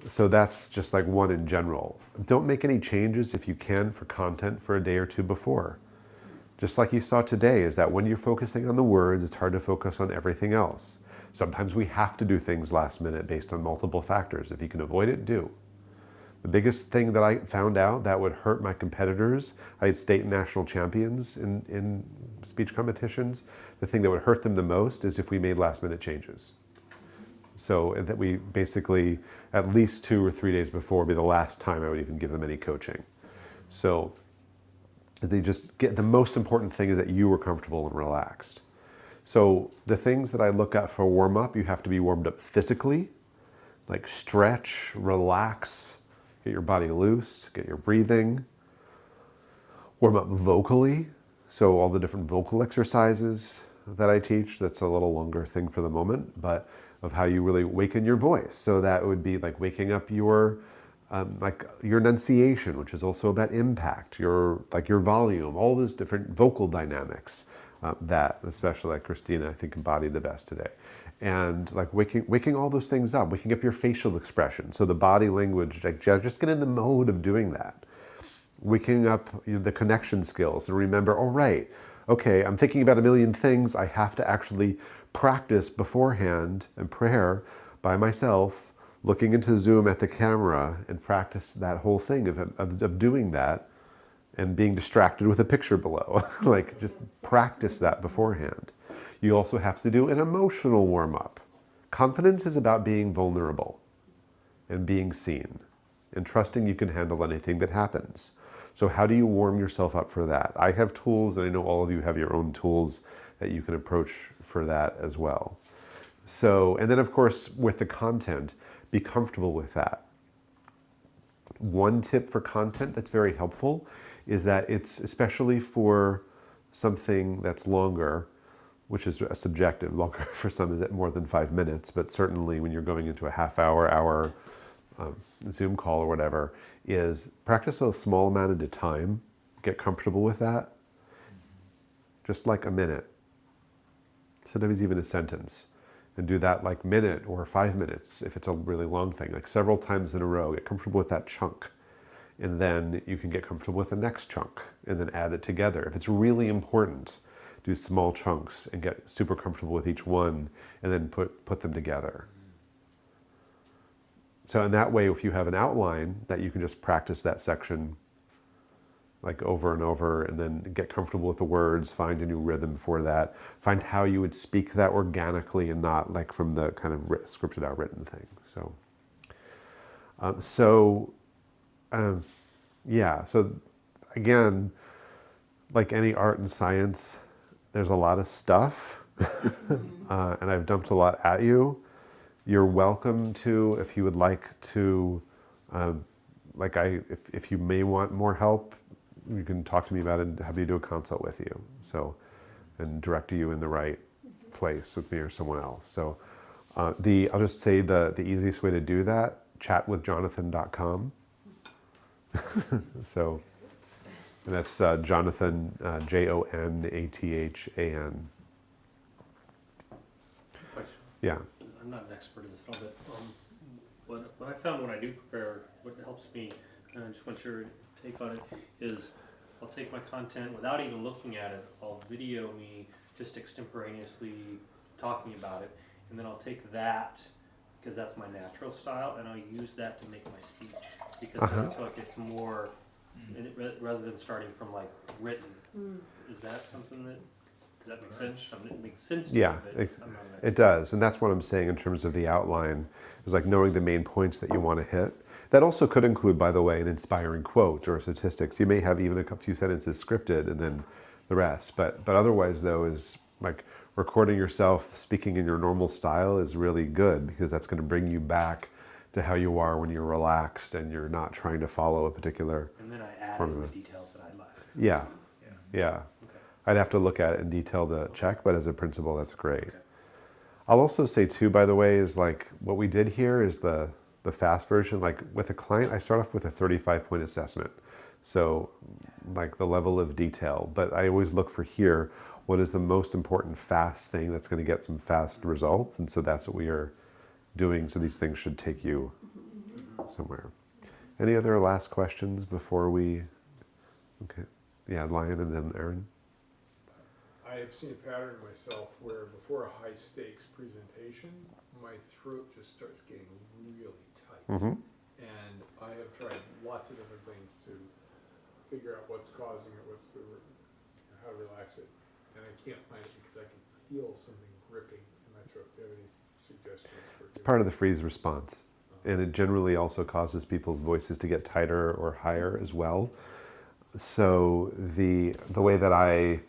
that's just like one in general. Don't make any changes if you can for content for a day or two before. Just like you saw today, is that when you're focusing on the words, it's hard to focus on everything else. Sometimes we have to do things last minute based on multiple factors. If you can avoid it, do. The biggest thing that I found out that would hurt my competitors, I had state and national champions in speech competitions. The thing that would hurt them the most is if we made last minute changes. So that we basically, at least 2 or 3 days before would be the last time I would even give them any coaching. So they just get, the most important thing is that you were comfortable and relaxed. So the things that I look at for warm up, you have to be warmed up physically, like stretch, relax, get your body loose, get your breathing. Warm up vocally, so all the different vocal exercises that I teach, that's a little longer thing for the moment, but of how you really waken your voice. So that would be like waking up your your enunciation, which is also about impact, your volume, all those different vocal dynamics that, especially like Christina, I think embodied the best today. And like waking all those things up, waking up your facial expression. So the body language, like just get in the mode of doing that. Waking up the connection skills and remember, all right, okay, I'm thinking about a million things. I have to actually practice beforehand and prayer by myself, looking into Zoom at the camera and practice that whole thing of doing that and being distracted with a picture below. Like just practice that beforehand. You also have to do an emotional warm-up. Confidence is about being vulnerable and being seen and trusting you can handle anything that happens. So how do you warm yourself up for that? I have tools, and I know all of you have your own tools that you can approach for that as well. So, and then of course, with the content, be comfortable with that. One tip for content that's very helpful is that it's, especially for something that's longer, which is subjective, longer for some is more than 5 minutes, but certainly when you're going into a half hour, Zoom call or whatever, is practice a small amount at a time, get comfortable with that, just like a minute, sometimes even a sentence, and do that like minute or 5 minutes if it's a really long thing, like several times in a row, get comfortable with that chunk. And then you can get comfortable with the next chunk and then add it together. If it's really important, do small chunks and get super comfortable with each one and then put them together. So in that way, if you have an outline, that you can just practice that section like over and over and then get comfortable with the words, find a new rhythm for that, find how you would speak that organically and not like from the kind of scripted out written thing. Yeah, so again, like any art and science, there's a lot of stuff and I've dumped a lot at you. You're welcome to, if you would like to, if you may want more help, you can talk to me about it and have me do a consult with you. So, and direct you in the right place with me or someone else. So I'll just say the easiest way to do that, chatwithjonathan.com. So, and that's Jonathan, Jonathan. Yeah. I'm not an expert in this at all, but what I found when I do prepare, what helps me, and I just want your take on it, is I'll take my content without even looking at it. I'll video me just extemporaneously talking about it, and then I'll take that, because that's my natural style, and I'll use that to make my speech, because I feel like it's more, rather than starting from like written. Is that something that, does that make sense? I mean, it makes sense to Yeah, me, but it does. And that's what I'm saying in terms of the outline, is like knowing the main points that you want to hit. That also could include, by the way, an inspiring quote or statistics. You may have even a few sentences scripted and then the rest. But otherwise, though, is like recording yourself speaking in your normal style is really good, because that's going to bring you back to how you are when you're relaxed and you're not trying to follow a particular and then I add in the details that I left. Yeah. Okay. I'd have to look at it in detail to check, but as a principle, that's great. Okay. I'll also say too, by the way, is like what we did here is the fast version. Like with a client, I start off with a 35-point assessment. So like the level of detail, but I always look for here, what is the most important fast thing that's going to get some fast results? And so that's what we are doing. So these things should take you somewhere. Any other last questions before we, okay. Yeah, Lion and then Aaron. I have seen a pattern myself where before a high stakes presentation, my throat just starts getting really tight. And I have tried lots of different things to figure out what's causing it, how to relax it. And I can't find it because I can feel something gripping in my throat. Do you have any suggestions? It's part of the freeze response. And it generally also causes people's voices to get tighter or higher as well. So the way that I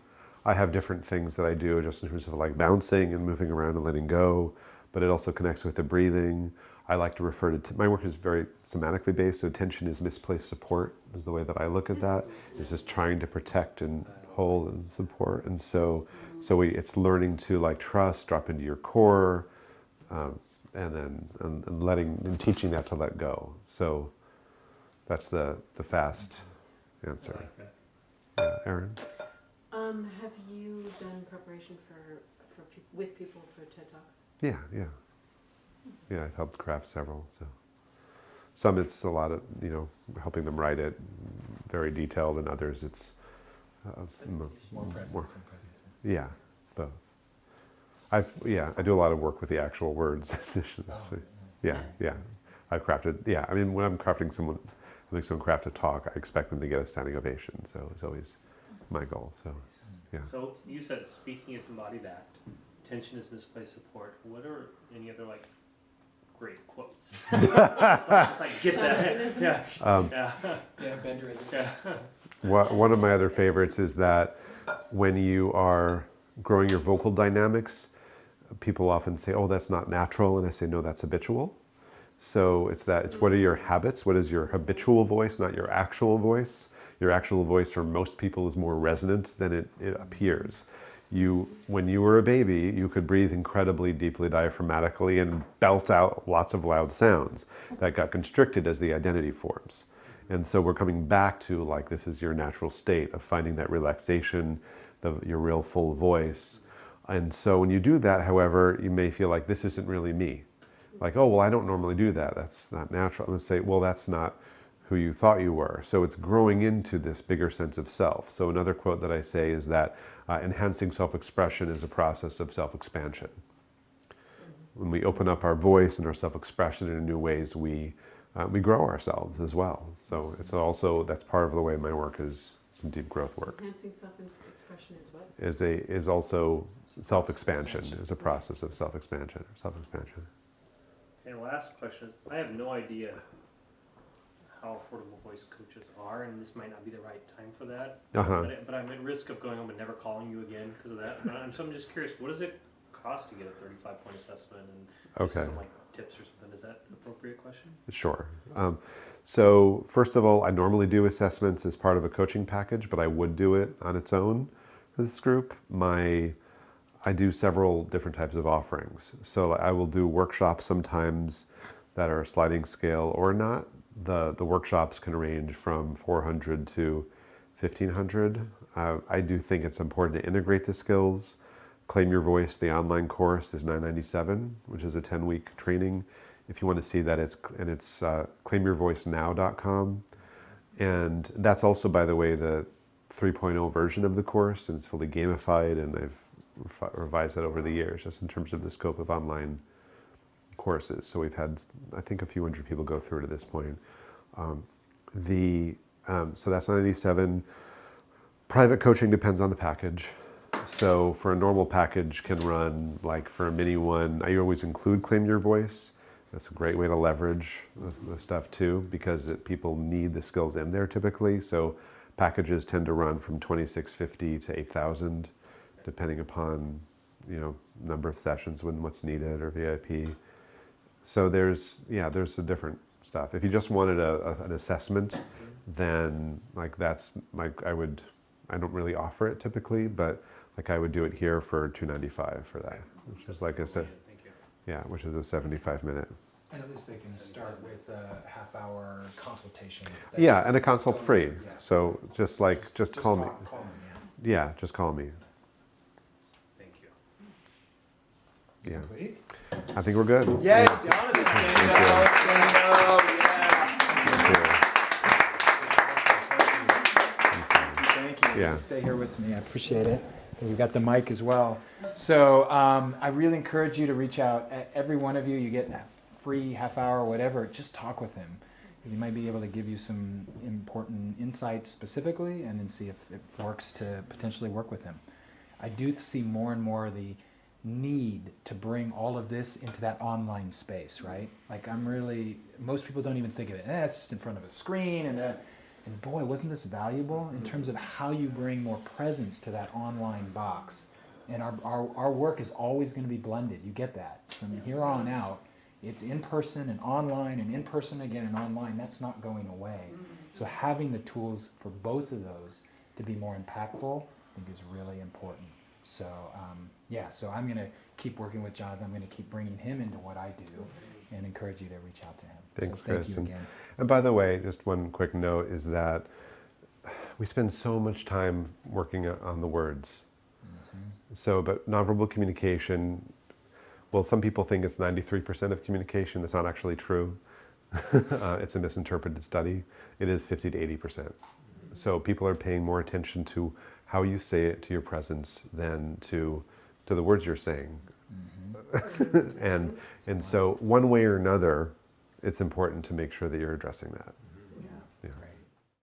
have different things that I do just in terms of like bouncing and moving around and letting go, but it also connects with the breathing. I like to refer to, my work is very somatically based, so tension is misplaced support is the way that I look at that. It's just trying to protect and hold and support. And it's learning to like trust, drop into your core, and letting and teaching that to let go. So that's the fast answer. I like that. Yeah, Aaron? Have you done preparation with people for TED Talks? Yeah, I've helped craft several. So some it's a lot of helping them write it, very detailed, and others it's More presence and presence. yeah, both. I do a lot of work with the actual words. Yeah. I've crafted. Yeah, I mean when I'm crafting someone craft a talk, I expect them to get a standing ovation. So it's always my goal. So yeah. So you said speaking is embodied act, tension is misplaced support. What are any other like great quotes? So I just like get that. Yeah, Bender is. Yeah. One of my other favorites is that when you are growing your vocal dynamics, people often say, "Oh, that's not natural," and I say, "No, that's habitual." So it's what are your habits? What is your habitual voice, not your actual voice? Your actual voice for most people is more resonant than it appears. When you were a baby, you could breathe incredibly deeply diaphragmatically and belt out lots of loud sounds that got constricted as the identity forms. And so we're coming back to like this is your natural state of finding that relaxation, your real full voice. And so when you do that, however, you may feel like this isn't really me. Like, oh, well, I don't normally do that. That's not natural. And let's say, well, that's not who you thought you were. So it's growing into this bigger sense of self. So another quote that I say is that enhancing self-expression is a process of self-expansion. When we open up our voice and our self-expression in new ways, we grow ourselves as well. So that's part of the way my work is some deep growth work. Enhancing self-expression is what? Is also self-expansion, is a process of self-expansion. And last question, I have no idea how affordable voice coaches are, and this might not be the right time for that. But I'm at risk of going home and never calling you again because of that. So I'm just curious, what does it cost to get a 35-point assessment and just some like tips or something? Is that an appropriate question? Sure. So first of all, I normally do assessments as part of a coaching package, but I would do it on its own for this group. I do several different types of offerings. So I will do workshops sometimes that are a sliding scale or not. The workshops can range from 400 to 1,500. I do think it's important to integrate the skills. Claim Your Voice, the online course, is $997, which is a 10-week training. If you want to see that, it's claimyourvoicenow.com. And that's also, by the way, the 3.0 version of the course, and it's fully gamified, and I've revised that over the years, just in terms of the scope of online courses. So we've had, I think, a few hundred people go through to this point. So that's $997. Private coaching depends on the package. So for a normal package can run, like for a mini one, I always include Claim Your Voice. That's a great way to leverage the stuff too, because people need the skills in there typically. So packages tend to run from $2,650 to $8,000, depending upon number of sessions, what's needed, or VIP. So there's a different stuff. If you just wanted an assessment, then like that's like I don't really offer it typically, but like I would do it here for $295 for that, which is like I said, which is a 75-minute. And at least they can start with a half-hour consultation. And a consult's free. Yeah. So just call me. Just call me, Yeah, just call me. Thank you. Yeah. Complete? I think we're good. Yay, Jonathan, stand up, Thank you. Yeah. So stay here with me. I appreciate it. We've got the mic as well. So I really encourage you to reach out. Every one of you, you get that free half hour or whatever. Just talk with him. because he might be able to give you some important insights specifically, and then see if it works to potentially work with him. I do see more and more the need to bring all of this into that online space, right? Like most people don't even think of it, it's just in front of a screen, and boy, wasn't this valuable in terms of how you bring more presence to that online box. And our work is always going to be blended. You get that. From here on out, it's in person and online and in person again and online. That's not going away. So having the tools for both of those to be more impactful, I think is really important. So so I'm going to keep working with Jonathan. I'm going to keep bringing him into what I do and encourage you to reach out to him. Thanks, so thank Chris. you again. And by the way, just one quick note is that we spend so much time working on the words. So, but nonverbal communication, well, some people think it's 93% of communication. That's not actually true. It's a misinterpreted study. It is 50 to 80%. So people are paying more attention to how you say it, to your presence, than to the words you're saying. And so one way or another, it's important to make sure that you're addressing that.